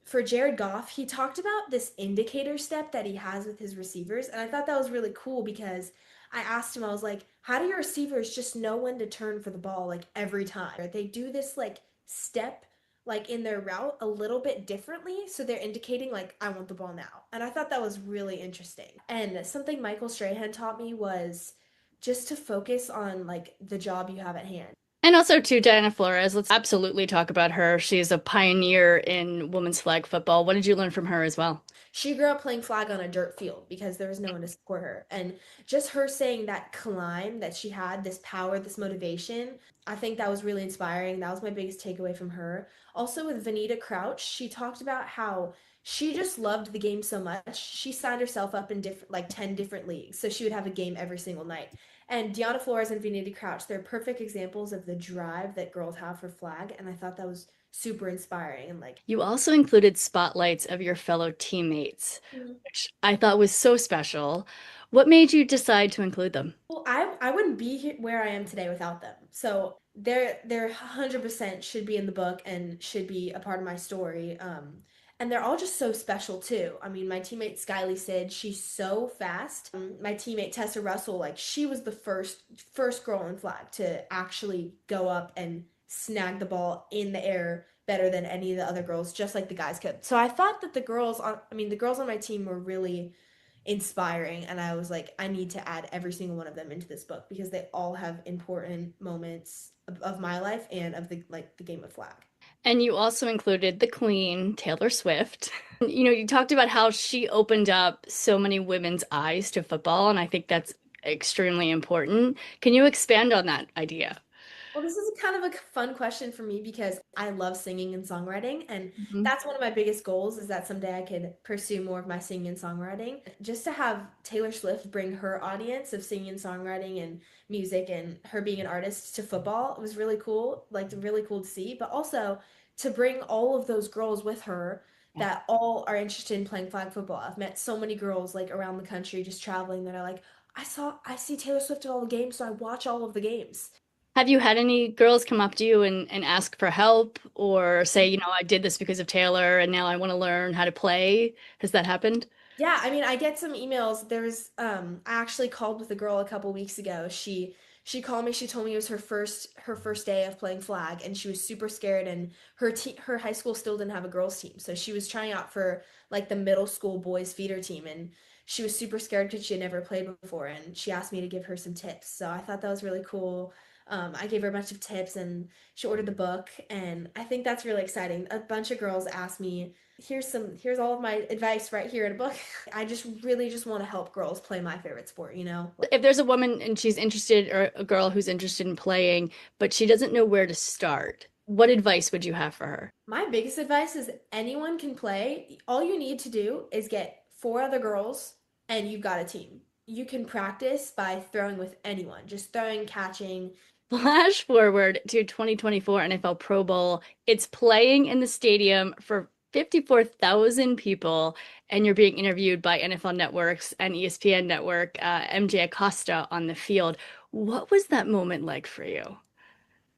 Speaker 14: For Jared Goff, he talked about this indicator step that he has with his receivers. And I thought that was really cool because I asked him, I was like, how do your receivers just know when to turn for the ball like every time? They do this like step like in their route a little bit differently, so they're indicating like I want the ball now. And I thought that was really interesting. And something Michael Strahan taught me was just to focus on like the job you have at hand.
Speaker 1: And also to Diana Flores, let's absolutely talk about her. She's a pioneer in women's flag football. What did you learn from her as well?
Speaker 14: She grew up playing flag on a dirt field because there was no one to support her. And just her saying that climb that she had, this power, this motivation, I think that was really inspiring. That was my biggest takeaway from her. Also with Vanita Crouch, she talked about how she just loved the game so much. She signed herself up in 10 different leagues. So she would have a game every single night. And Deanna Flores and Vanity Crouch, they're perfect examples of the drive that girls have for flag. And I thought that was super inspiring. And like,
Speaker 1: You also included spotlights of your fellow teammates, which I thought was so special. What made you decide to include them?
Speaker 14: well, I wouldn't be here where I am today without them. So they're 100% should be in the book and should be a part of my story. And they're all just so special too. I mean, my teammate Skyly Sid, she's so fast. My teammate Tessa Russell, like she was the first girl in flag to actually go up and snag the ball in the air better than any of the other girls, just like the guys could. So I thought that the girls on my team were really inspiring, and I was like, I need to add every single one of them into this book because they all have important moments of my life and of the game of flag.
Speaker 1: And you also included the Queen, Taylor Swift. You talked about how she opened up so many women's eyes to football, and I think that's extremely important. Can you expand on that idea?
Speaker 14: Well, this is kind of a fun question for me because I love singing and songwriting, and that's one of my biggest goals is that someday I could pursue more of my singing and songwriting. Just to have Taylor Swift bring her audience of singing and songwriting and music and her being an artist to football, it was really cool, really cool to see, but also to bring all of those girls with her that all are interested in playing flag football. I've met so many girls like around the country just traveling that are like, I see Taylor Swift at all the games, so I watch all of the games.
Speaker 1: Have you had any girls come up to you and ask for help or say, I did this because of Taylor and now I want to learn how to play? Has that happened?
Speaker 14: Yeah, I mean, I get some emails. I actually called with a girl a couple weeks ago. She called me. She told me it was her first day of playing flag, and she was super scared. And her high school still didn't have a girls team, so she was trying out for like the middle school boys feeder team, and she was super scared because she had never played before. And she asked me to give her some tips, so I thought that was really cool. I gave her a bunch of tips and she ordered the book, and I think that's really exciting. A bunch of girls asked me, here's all of my advice right here in a book. I just really just want to help girls play my favorite sport,
Speaker 1: If there's a woman and she's interested, or a girl who's interested in playing, but she doesn't know where to start, what advice would you have for her?
Speaker 14: My biggest advice is anyone can play. All you need to do is get 4 other girls and you've got a team. You can practice by throwing with anyone, just throwing, catching.
Speaker 1: Flash forward to 2024 NFL Pro Bowl. It's playing in the stadium for 54,000 people, and you're being interviewed by NFL Networks and ESPN Network, MJ Acosta on the field. What was that moment like for you?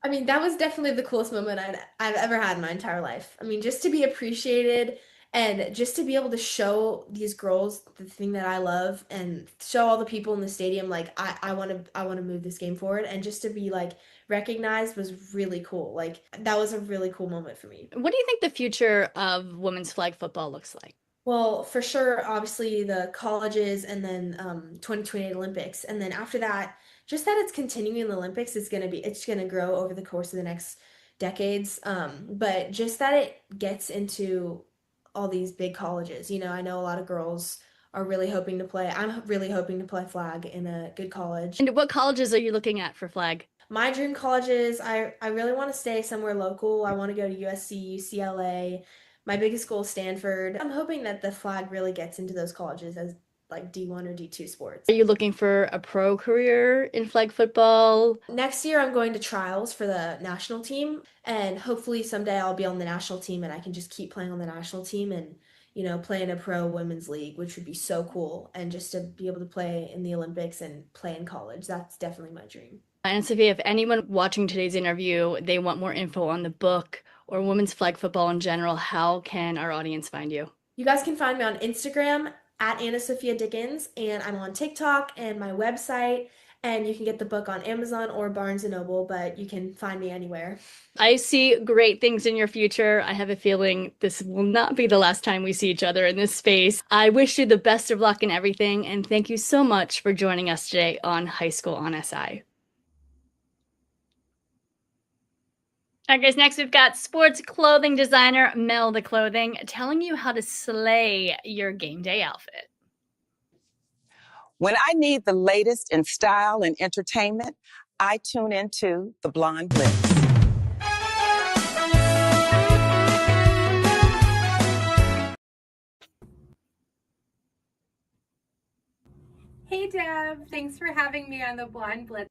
Speaker 14: I mean, that was definitely the coolest moment I've ever had in my entire life. I mean, just to be appreciated and just to be able to show these girls the thing that I love and show all the people in the stadium, like, I want to move this game forward, and just to be like recognized was really cool. Like, that was a really cool moment for me.
Speaker 1: What do you think the future of women's flag football looks like?
Speaker 14: Well, for sure, obviously the colleges, and then 2028 Olympics. And then after that, just that it's continuing in the Olympics, it's going to grow over the course of the next decades. But just that it gets into all these big colleges. I know a lot of girls are really hoping to play. I'm really hoping to play flag in a good college.
Speaker 1: And what colleges are you looking at for flag?
Speaker 14: My dream colleges, I really want to stay somewhere local. I want to go to USC, UCLA. My biggest goal is Stanford. I'm hoping that the flag really gets into those colleges as like D1 or D2 sports.
Speaker 1: Are you looking for a pro career in flag football?
Speaker 14: Next year, I'm going to trials for the national team, and hopefully someday I'll be on the national team and I can just keep playing on the national team and, play in a pro women's league, which would be so cool. And just to be able to play in the Olympics and play in college, that's definitely my dream.
Speaker 1: And Sophia, if anyone watching today's interview, they want more info on the book or women's flag football in general, how can our audience find you?
Speaker 14: You guys can find me on Instagram at Anna Sophia Dickens, and I'm on TikTok and my website, and you can get the book on Amazon or Barnes & Noble, but you can find me anywhere.
Speaker 1: I see great things in your future. I have a feeling this will not be the last time we see each other in this space. I wish you the best of luck in everything, and thank you so much for joining us today on High School on SI. All right, guys, next we've got sports clothing designer Mel the Clothing telling you how to slay your game day outfit.
Speaker 15: When I need the latest in style and entertainment, I tune into the Blonde Blitz.
Speaker 16: Hey Deb, thanks for having me on the Blonde Blitz.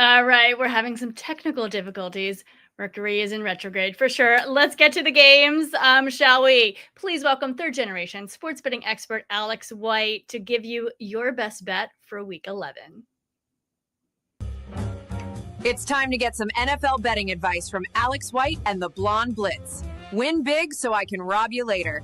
Speaker 1: All right, we're having some technical difficulties. Mercury is in retrograde for sure. Let's get to the games, shall we? Please welcome third-generation sports betting expert Alex White to give you your best bet for Week 11.
Speaker 9: It's time to get some NFL betting advice from Alex White and the Blonde Blitz. Win big so I can rob you later.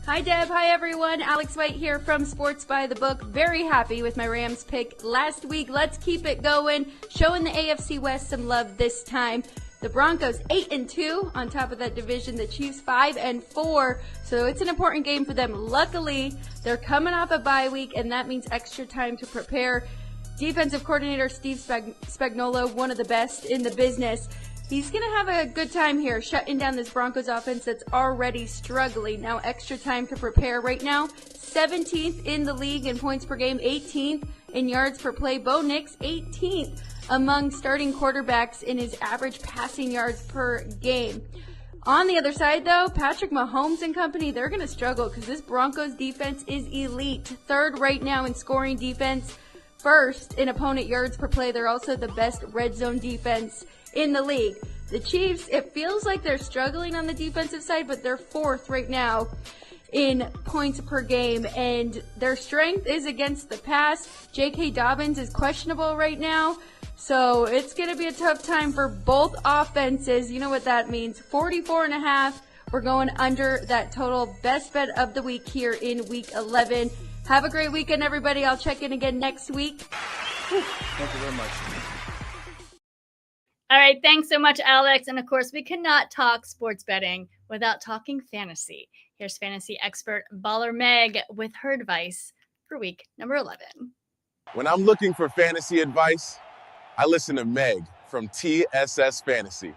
Speaker 17: Hi Deb, hi everyone. Alex White here from Sports by the Book. Very happy with my Rams pick last week. Let's keep it going. Showing the AFC West some love this time. The Broncos 8-2 on top of that division. The Chiefs 5-4. So it's an important game for them. Luckily, they're coming off a bye week, and that means extra time to prepare. Defensive coordinator Steve Spagnuolo, one of the best in the business. He's going to have a good time here, shutting down this Broncos offense that's already struggling. Now extra time to prepare. Right now, 17th in the league in points per game, 18th in yards per play. Bo Nix, 18th among starting quarterbacks in his average passing yards per game. On the other side, though, Patrick Mahomes and company, they're going to struggle because this Broncos defense is elite. Third right now in scoring defense, first in opponent yards per play. They're also the best red zone defense in the league. The Chiefs, it feels like they're struggling on the defensive side, but they're fourth right now in points per game, and their strength is against the pass. J.K. Dobbins is questionable right now, so it's going to be a tough time for both offenses. You know what that means. 44.5. We're going under that total. Best bet of the week here in Week 11. Have a great weekend, everybody. I'll check in again next week.
Speaker 2: Thank you very much.
Speaker 1: All right, thanks so much, Alex. And of course, we cannot talk sports betting without talking fantasy. Here's fantasy expert Baller Meg with her advice for week number 11.
Speaker 18: When I'm looking for fantasy advice, I listen to Meg from TSS Fantasy.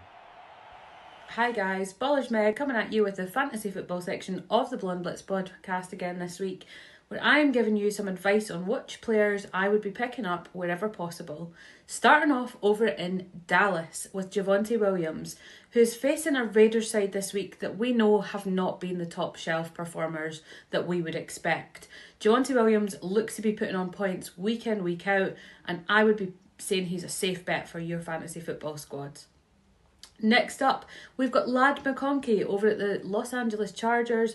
Speaker 4: Hi guys, Ballers Meg coming at you with the fantasy football section of the Blonde Blitz podcast again this week, where I'm giving you some advice on which players I would be picking up wherever possible. Starting off over in Dallas with Javonte Williams, who's facing a Raiders side this week that we know have not been the top shelf performers that we would expect. Javonte Williams looks to be putting on points week in, week out, and I would be saying he's a safe bet for your fantasy football squads. Next up, we've got Lad McConkey over at the Los Angeles Chargers.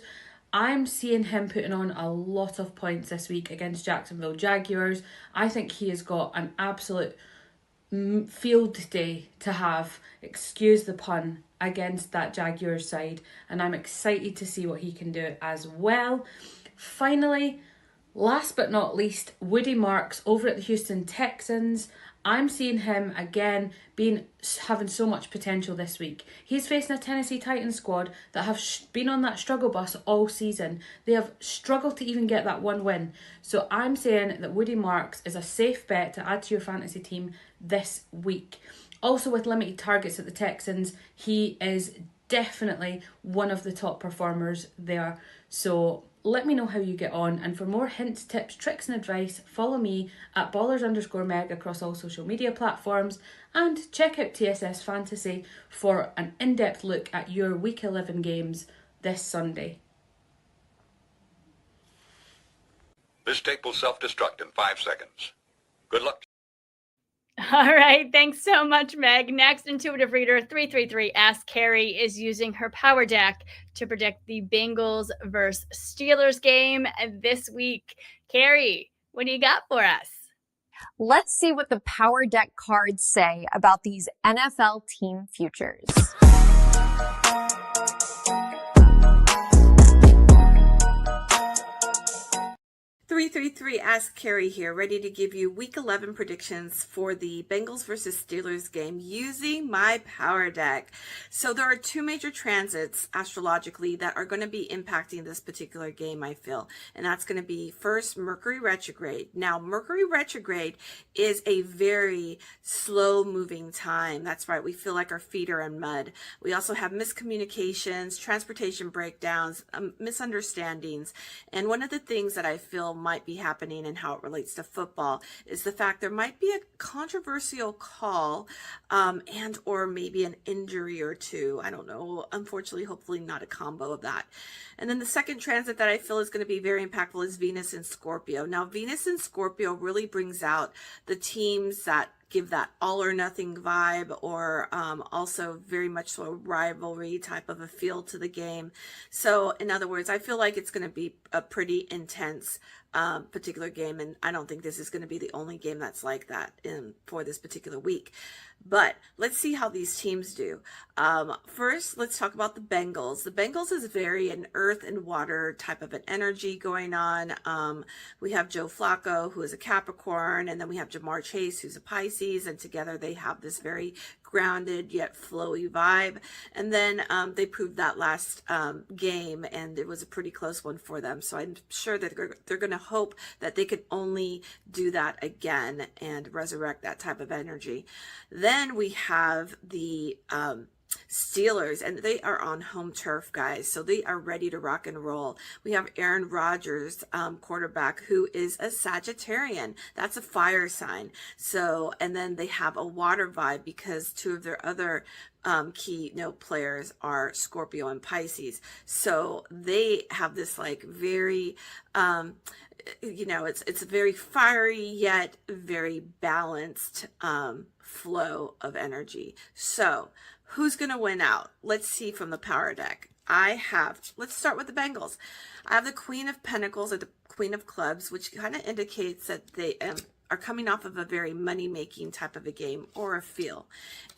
Speaker 4: I'm seeing him putting on a lot of points this week against Jacksonville Jaguars. I think he has got an absolute field day to have, excuse the pun, against that Jaguars side, and I'm excited to see what he can do as well. Finally, last but not least, Woody Marks over at the Houston Texans. I'm seeing him again having so much potential this week. He's facing a Tennessee Titans squad that have been on that struggle bus all season. They have struggled to even get that one win. So I'm saying that Woody Marks is a safe bet to add to your fantasy team this week. Also, with limited targets at the Texans, he is definitely one of the top performers there. So let me know how you get on, and for more hints, tips, tricks and advice, follow me at ballers_meg across all social media platforms, and check out TSS Fantasy for an in-depth look at your Week 11 games this Sunday.
Speaker 19: This tape will self-destruct in 5 seconds. Good luck.
Speaker 1: All right, thanks so much, Meg. Next, Intuitive Reader 333 Ask Carrie is using her power deck to predict the Bengals versus Steelers game this week. Carrie, what do you got for us?
Speaker 20: Let's see what the power deck cards say about these NFL team futures.
Speaker 21: 333 Ask Carrie here, ready to give you Week 11 predictions for the Bengals versus Steelers game using my power deck. So there are two major transits astrologically that are going to be impacting this particular game, I feel. And that's going to be first Mercury retrograde. Now, Mercury retrograde is a very slow moving time. That's right. We feel like our feet are in mud. We also have miscommunications, transportation breakdowns, misunderstandings. And one of the things that I feel might be happening and how it relates to football is the fact there might be a controversial call and or maybe an injury or two. I don't know. Unfortunately, hopefully not a combo of that. And then the second transit that I feel is going to be very impactful is Venus in Scorpio. Now, Venus in Scorpio really brings out the teams that give that all or nothing vibe, or also very much so a rivalry type of a feel to the game. So in other words, I feel like it's going to be a pretty intense particular game, and I don't think this is going to be the only game that's like that for this particular week. But let's see how these teams do. First, let's talk about the Bengals. The Bengals is very an earth and water type of an energy going on. We have Joe Flacco, who is a Capricorn, and then we have Jamar Chase, who's a Pisces, and together they have this very grounded yet flowy vibe. And then they proved that last game, and it was a pretty close one for them. So I'm sure that they're going to hope that they could only do that again and resurrect that type of energy. Then we have the Steelers, and they are on home turf, guys, so they are ready to rock and roll. We have Aaron Rodgers, quarterback, who is a Sagittarian. That's a fire sign. So, and then they have a water vibe because two of their other key players are Scorpio and Pisces. So they have this like very it's a very fiery yet very balanced flow of energy. So who's going to win out? Let's see from the power deck. Let's start with the Bengals. I have the Queen of Pentacles, or the Queen of Clubs, which kind of indicates that they are coming off of a very money-making type of a game or a feel.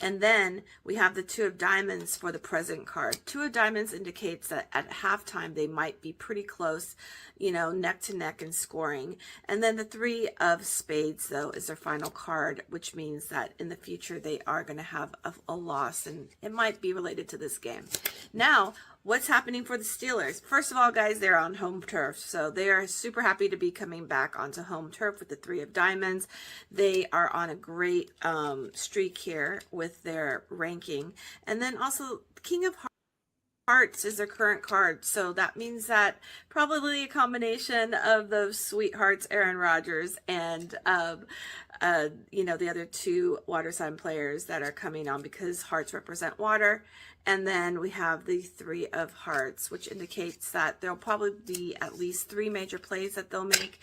Speaker 21: And then we have the Two of Diamonds for the present card. Two of Diamonds indicates that at halftime they might be pretty close, neck to neck in scoring. And then the Three of Spades, though, is their final card, which means that in the future they are going to have a loss, and it might be related to this game. Now, what's happening for the Steelers? First of all, guys, they're on home turf, so they are super happy to be coming back onto home turf with the Three of Diamonds. They are on a great streak here with their ranking. And then also, King of Hearts is their current card, so that means that probably a combination of those sweethearts, Aaron Rodgers, and the other two water sign players that are coming on, because hearts represent water. And then we have the Three of Hearts, which indicates that there'll probably be at least 3 major plays that they'll make,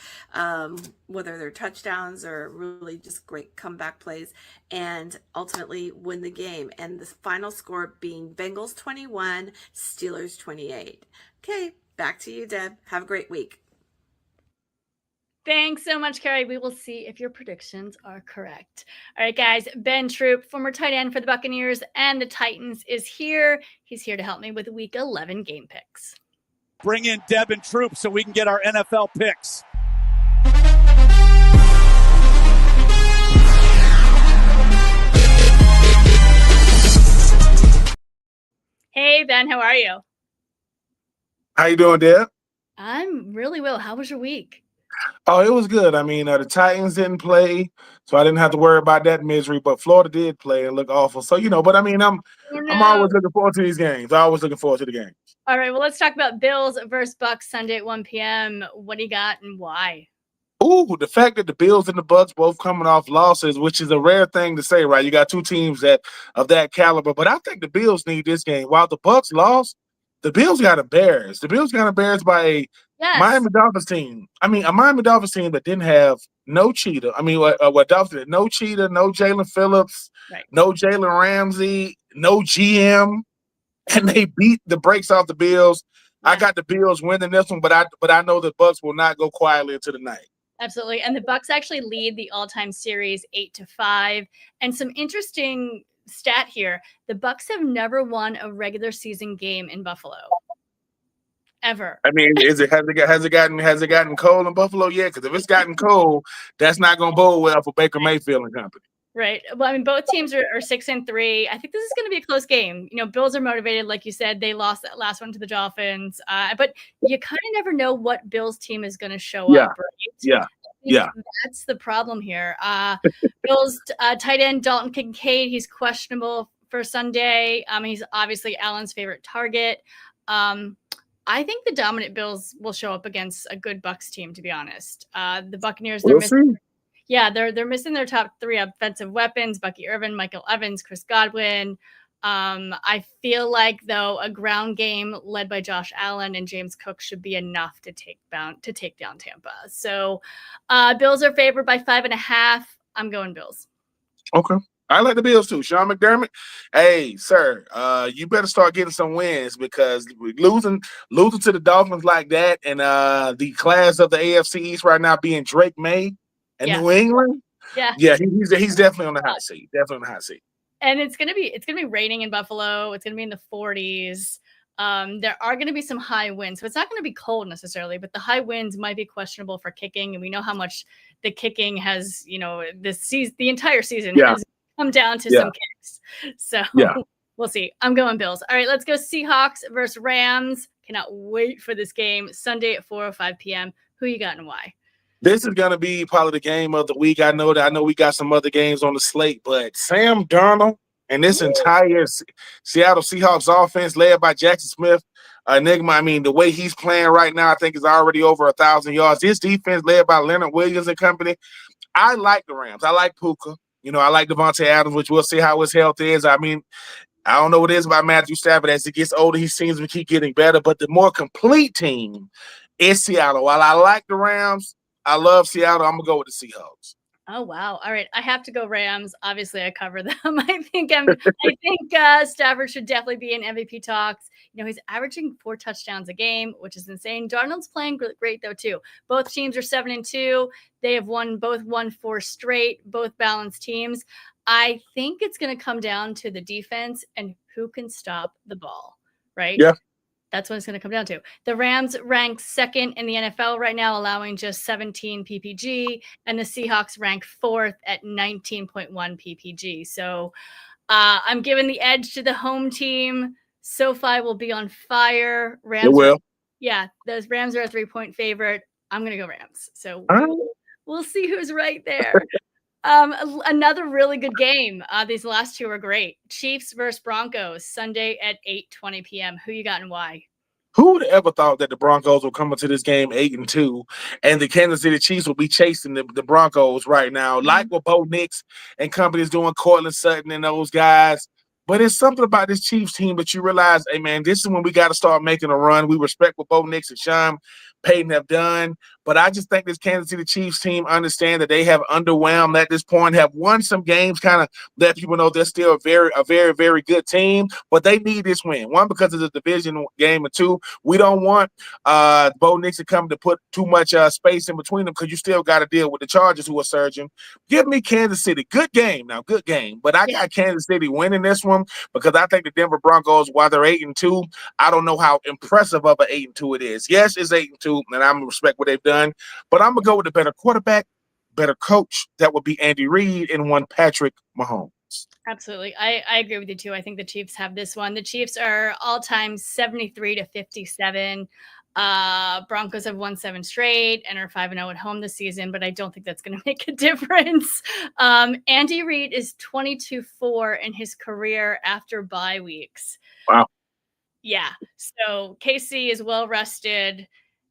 Speaker 21: whether they're touchdowns or really just great comeback plays, and ultimately win the game. And the final score being Bengals 21, Steelers 28. Okay, back to you, Deb. Have a great week.
Speaker 1: Thanks so much, Carrie. We will see if your predictions are correct. All right, guys. Ben Troupe, former tight end for the Buccaneers and the Titans, is here. He's here to help me with Week 11 game picks.
Speaker 3: Bring in Deb and Troupe so we can get our NFL picks.
Speaker 1: Hey, Ben. How are you?
Speaker 2: How you doing, Deb?
Speaker 1: I'm really well. How was your week?
Speaker 2: Oh, it was good. I mean, the Titans didn't play, so I didn't have to worry about that misery. But Florida did play and look awful. So, but I mean, I'm always looking forward to these games. I'm always looking forward to the games.
Speaker 1: All right. Well, let's talk about Bills versus Bucks Sunday at 1 p.m. What do you got and why?
Speaker 2: Ooh, the fact that the Bills and the Bucks both coming off losses, which is a rare thing to say, right? You got two teams of that caliber, but I think the Bills need this game. While the Bucks lost, the Bills got embarrassed. The Bills got embarrassed by a Miami Dolphins team. I mean, a Miami Dolphins team that didn't have no Cheetah. I mean, what Dolphins did? No Cheetah, no Jalen Phillips, no Jalen Ramsey, no GM, and they beat the brakes off the Bills. Yeah. I got the Bills winning this one, but I know the Bucks will not go quietly into the night.
Speaker 1: Absolutely, and the Bucks actually lead the all-time series 8-5. And some interesting stat here: the Bucks have never won a regular season game in Buffalo. ever.
Speaker 2: I mean, has it gotten cold in Buffalo yet? Because if it's gotten cold, that's not going to bode well for Baker Mayfield and company.
Speaker 1: Right. Well, I mean, both teams are 6-3. I think this is going to be a close game. Bills are motivated, like you said. They lost that last one to the Dolphins, but you kind of never know what Bills team is going to show up. Right?
Speaker 2: Yeah.
Speaker 1: That's the problem here. Bills tight end Dalton Kincaid. He's questionable for Sunday. He's obviously Allen's favorite target. I think the dominant Bills will show up against a good Bucs team. To be honest, the Buccaneers they're missing. Yeah, they're missing their top 3 offensive weapons: Bucky Irvin, Michael Evans, Chris Godwin. I feel like though a ground game led by Josh Allen and James Cook should be enough to take down Tampa. So, Bills are favored by 5.5. I'm going Bills.
Speaker 2: Okay. I like the Bills too. Sean McDermott, hey, sir, you better start getting some wins because losing to the Dolphins like that and the class of the AFC East right now being Drake May and New England. Yeah, he's definitely on the hot seat. Definitely on the hot seat.
Speaker 1: And it's gonna be raining in Buffalo. It's gonna be in the 40s. There are gonna be some high winds, so it's not gonna be cold necessarily, but the high winds might be questionable for kicking, and we know how much the kicking has, the entire season has come down to some kicks. So we'll see. I'm going Bills. All right, let's go Seahawks versus Rams. Cannot wait for this game. Sunday at 4:05 p.m. Who you got and why?
Speaker 2: This is going to be probably the game of the week. I know we got some other games on the slate, but Sam Darnold and this entire Seattle Seahawks offense led by Jackson Smith, Enigma, I mean, the way he's playing right now, I think is already over 1,000 yards. This defense led by Leonard Williams and company. I like the Rams. I like Puka. I like Devontae Adams, which we'll see how his health is. I mean, I don't know what it is about Matthew Stafford. As he gets older, he seems to keep getting better. But the more complete team is Seattle. While I like the Rams, I love Seattle. I'm going to go with the Seahawks.
Speaker 1: Oh, wow. All right. I have to go Rams. Obviously, I cover them. I think Stafford should definitely be in MVP talks. He's averaging 4 touchdowns a game, which is insane. Darnold's playing great, though, too. Both teams are 7-2. They have both won 4 straight, both balanced teams. I think it's going to come down to the defense and who can stop the ball, right?
Speaker 2: Yeah.
Speaker 1: That's what it's going to come down to. The Rams rank 2nd in the NFL right now, allowing just 17 PPG, and the Seahawks rank 4th at 19.1 PPG. So I'm giving the edge to the home team. SoFi will be on fire. Rams.
Speaker 2: It will.
Speaker 1: Those Rams are a 3-point favorite. I'm going to go Rams. So we'll see who's right there. Another really good game. These last 2 are great. Chiefs versus Broncos, Sunday at 8:20 p.m. Who you got and why?
Speaker 2: Who would ever thought that the Broncos would come into this game 8-2 and the Kansas City Chiefs will be chasing the Broncos right now, like what Bo Nix and company is doing, Cortland Sutton and those guys. But it's something about this Chiefs team that you realize, hey, man, this is when we got to start making a run. We respect what Bo Nix and Sean Payton have done. But I just think this Kansas City Chiefs team understand that they have underwhelmed at this point, have won some games, kind of let people know they're still a very, very good team. But they need this win. 1, because it's a division game, and 2, we don't want Bo Nix to come to put too much space in between them because you still got to deal with the Chargers who are surging. Give me Kansas City. Good game now, good game. But I got Kansas City winning this one because I think the Denver Broncos, while they're 8-2, I don't know how impressive of an 8-2 it is. Yes, it's 8-2, and I'm going to respect what they've done. But I'm going to go with a better quarterback, better coach. That would be Andy Reid and one Patrick Mahomes.
Speaker 1: Absolutely. I agree with you, too. I think the Chiefs have this one. The Chiefs are all-time 73-57. Broncos have won 7 straight and are 5-0 at home this season, but I don't think that's going to make a difference. Andy Reid is 22-4 in his career after bye weeks.
Speaker 2: Wow.
Speaker 1: Yeah. So KC is well rested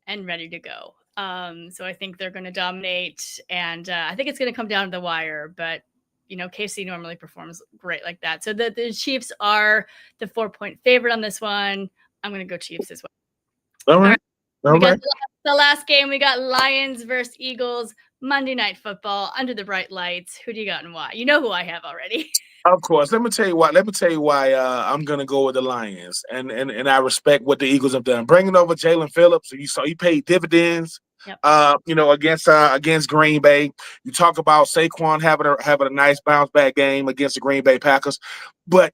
Speaker 1: and ready to go. So I think they're going to dominate, and I think it's going to come down to the wire, but KC normally performs great like that. So the Chiefs are the 4-point favorite on this one. I'm going to go Chiefs as well.
Speaker 2: All right.
Speaker 1: We got the last game. We got Lions versus Eagles, Monday Night Football, under the bright lights. Who do you got and why? You know who I have already.
Speaker 2: Of course. Let me tell you why I'm going to go with the Lions. And I respect what the Eagles have done. Bringing over Jalen Phillips, he paid dividends.
Speaker 1: Yep.
Speaker 2: Against Green Bay. You talk about Saquon having a nice bounce back game against the Green Bay Packers. But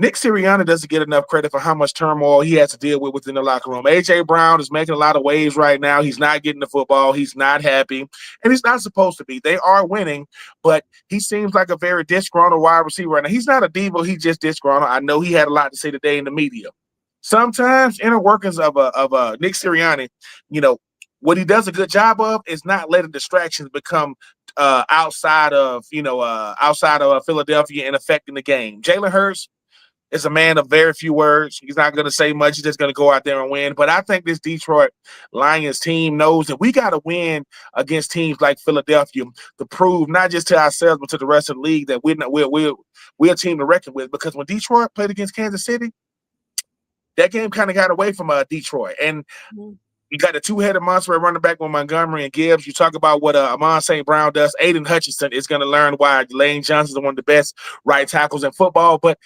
Speaker 2: Nick Sirianni doesn't get enough credit for how much turmoil he has to deal with within the locker room. A.J. Brown is making a lot of waves right now. He's not getting the football. He's not happy, and he's not supposed to be. They are winning, but he seems like a very disgruntled wide receiver right now. He's not a diva. He's just disgruntled. I know he had a lot to say today in the media. Sometimes inner workings of Nick Sirianni, what he does a good job of is not letting distractions become outside of Philadelphia and affecting the game. Jalen Hurts is a man of very few words. He's not going to say much. He's just going to go out there and win. But I think this Detroit Lions team knows that we got to win against teams like Philadelphia to prove not just to ourselves but to the rest of the league that we're a team to reckon with. Because when Detroit played against Kansas City, that game kind of got away from Detroit. And you got a two-headed monster at running back with Montgomery and Gibbs. You talk about what Amon St. Brown does. Aiden Hutchinson is going to learn why Lane Johnson is one of the best right tackles in football. But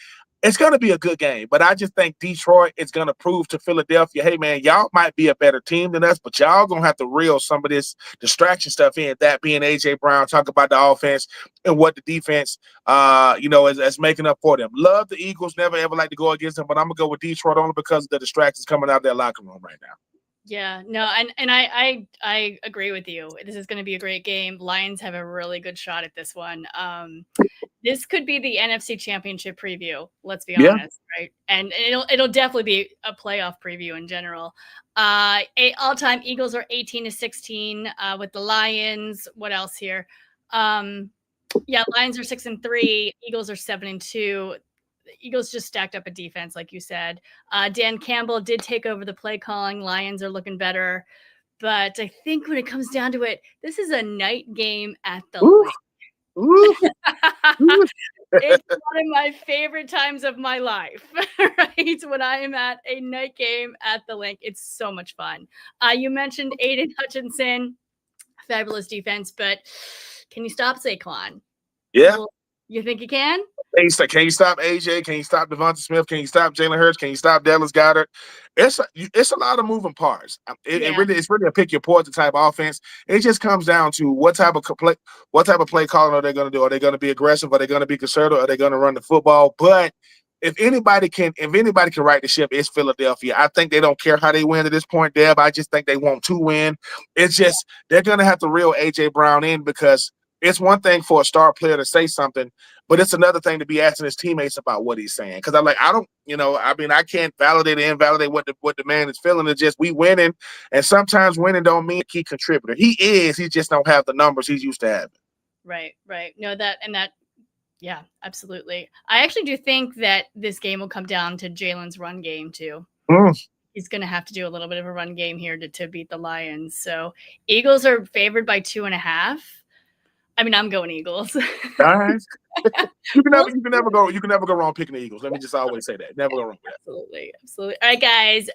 Speaker 2: it's going to be a good game. But I just think Detroit is going to prove to Philadelphia, hey, man, y'all might be a better team than us, but y'all going to have to reel some of this distraction stuff in, that being A.J. Brown, talk about the offense and what the defense, is making up for them. Love the Eagles. Never, ever like to go against them, but I'm going to go with Detroit only because of the distractions coming out of their locker room right now.
Speaker 1: Yeah, no, and I agree with you. This is going to be a great game. Lions have a really good shot at this one. This could be the NFC Championship preview. Let's be honest, right? And it'll definitely be a playoff preview in general. All-time Eagles are 18-16 with the Lions. What else here? Lions are 6-3. Eagles are 7-2. The Eagles just stacked up a defense, like you said. Dan Campbell did take over the play calling. Lions are looking better. But I think when it comes down to it, this is a night game at the lake. It's one of my favorite times of my life, right? When I am at a night game at the link. It's so much fun. You mentioned Aiden Hutchinson, fabulous defense, but can you stop Saquon?
Speaker 2: Yeah.
Speaker 1: You think you can?
Speaker 2: Can you stop AJ? Can you stop Devonta Smith? Can you stop Jalen Hurts? Can you stop Dallas Goedert? It's a lot of moving parts. It's really a pick your poison type offense. It just comes down to what type of play calling are they going to do? Are they going to be aggressive? Are they going to be conservative? Are they going to run the football? But if anybody can right the ship, it's Philadelphia. I think they don't care how they win at this point, Deb. I just think they want to win. It's just they're going to have to reel AJ Brown in because it's one thing for a star player to say something, but it's another thing to be asking his teammates about what he's saying. Because I can't validate or invalidate what the man is feeling. It's just we winning, and sometimes winning don't mean a key contributor. He just don't have the numbers he's used to having.
Speaker 1: Right. No, yeah, absolutely. I actually do think that this game will come down to Jalen's run game too. He's going to have to do a little bit of a run game here to beat the Lions. So Eagles are favored by 2.5. I'm going Eagles.
Speaker 2: All right. You can never go wrong picking the Eagles. Let me just always say that. Never go wrong with that.
Speaker 1: Absolutely. All right, guys.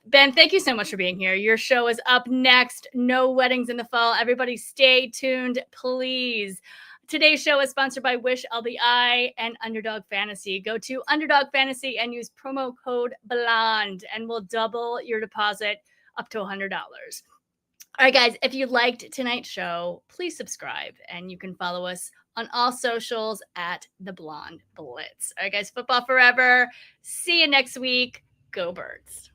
Speaker 1: Ben, thank you so much for being here. Your show is up next. No weddings in the fall. Everybody stay tuned, please. Today's show is sponsored by Wish LBI and Underdog Fantasy. Go to Underdog Fantasy and use promo code BLONDE and we'll double your deposit up to $100. All right, guys, if you liked tonight's show, please subscribe, and you can follow us on all socials at The Blonde Blitz. All right, guys, football forever. See you next week. Go Birds.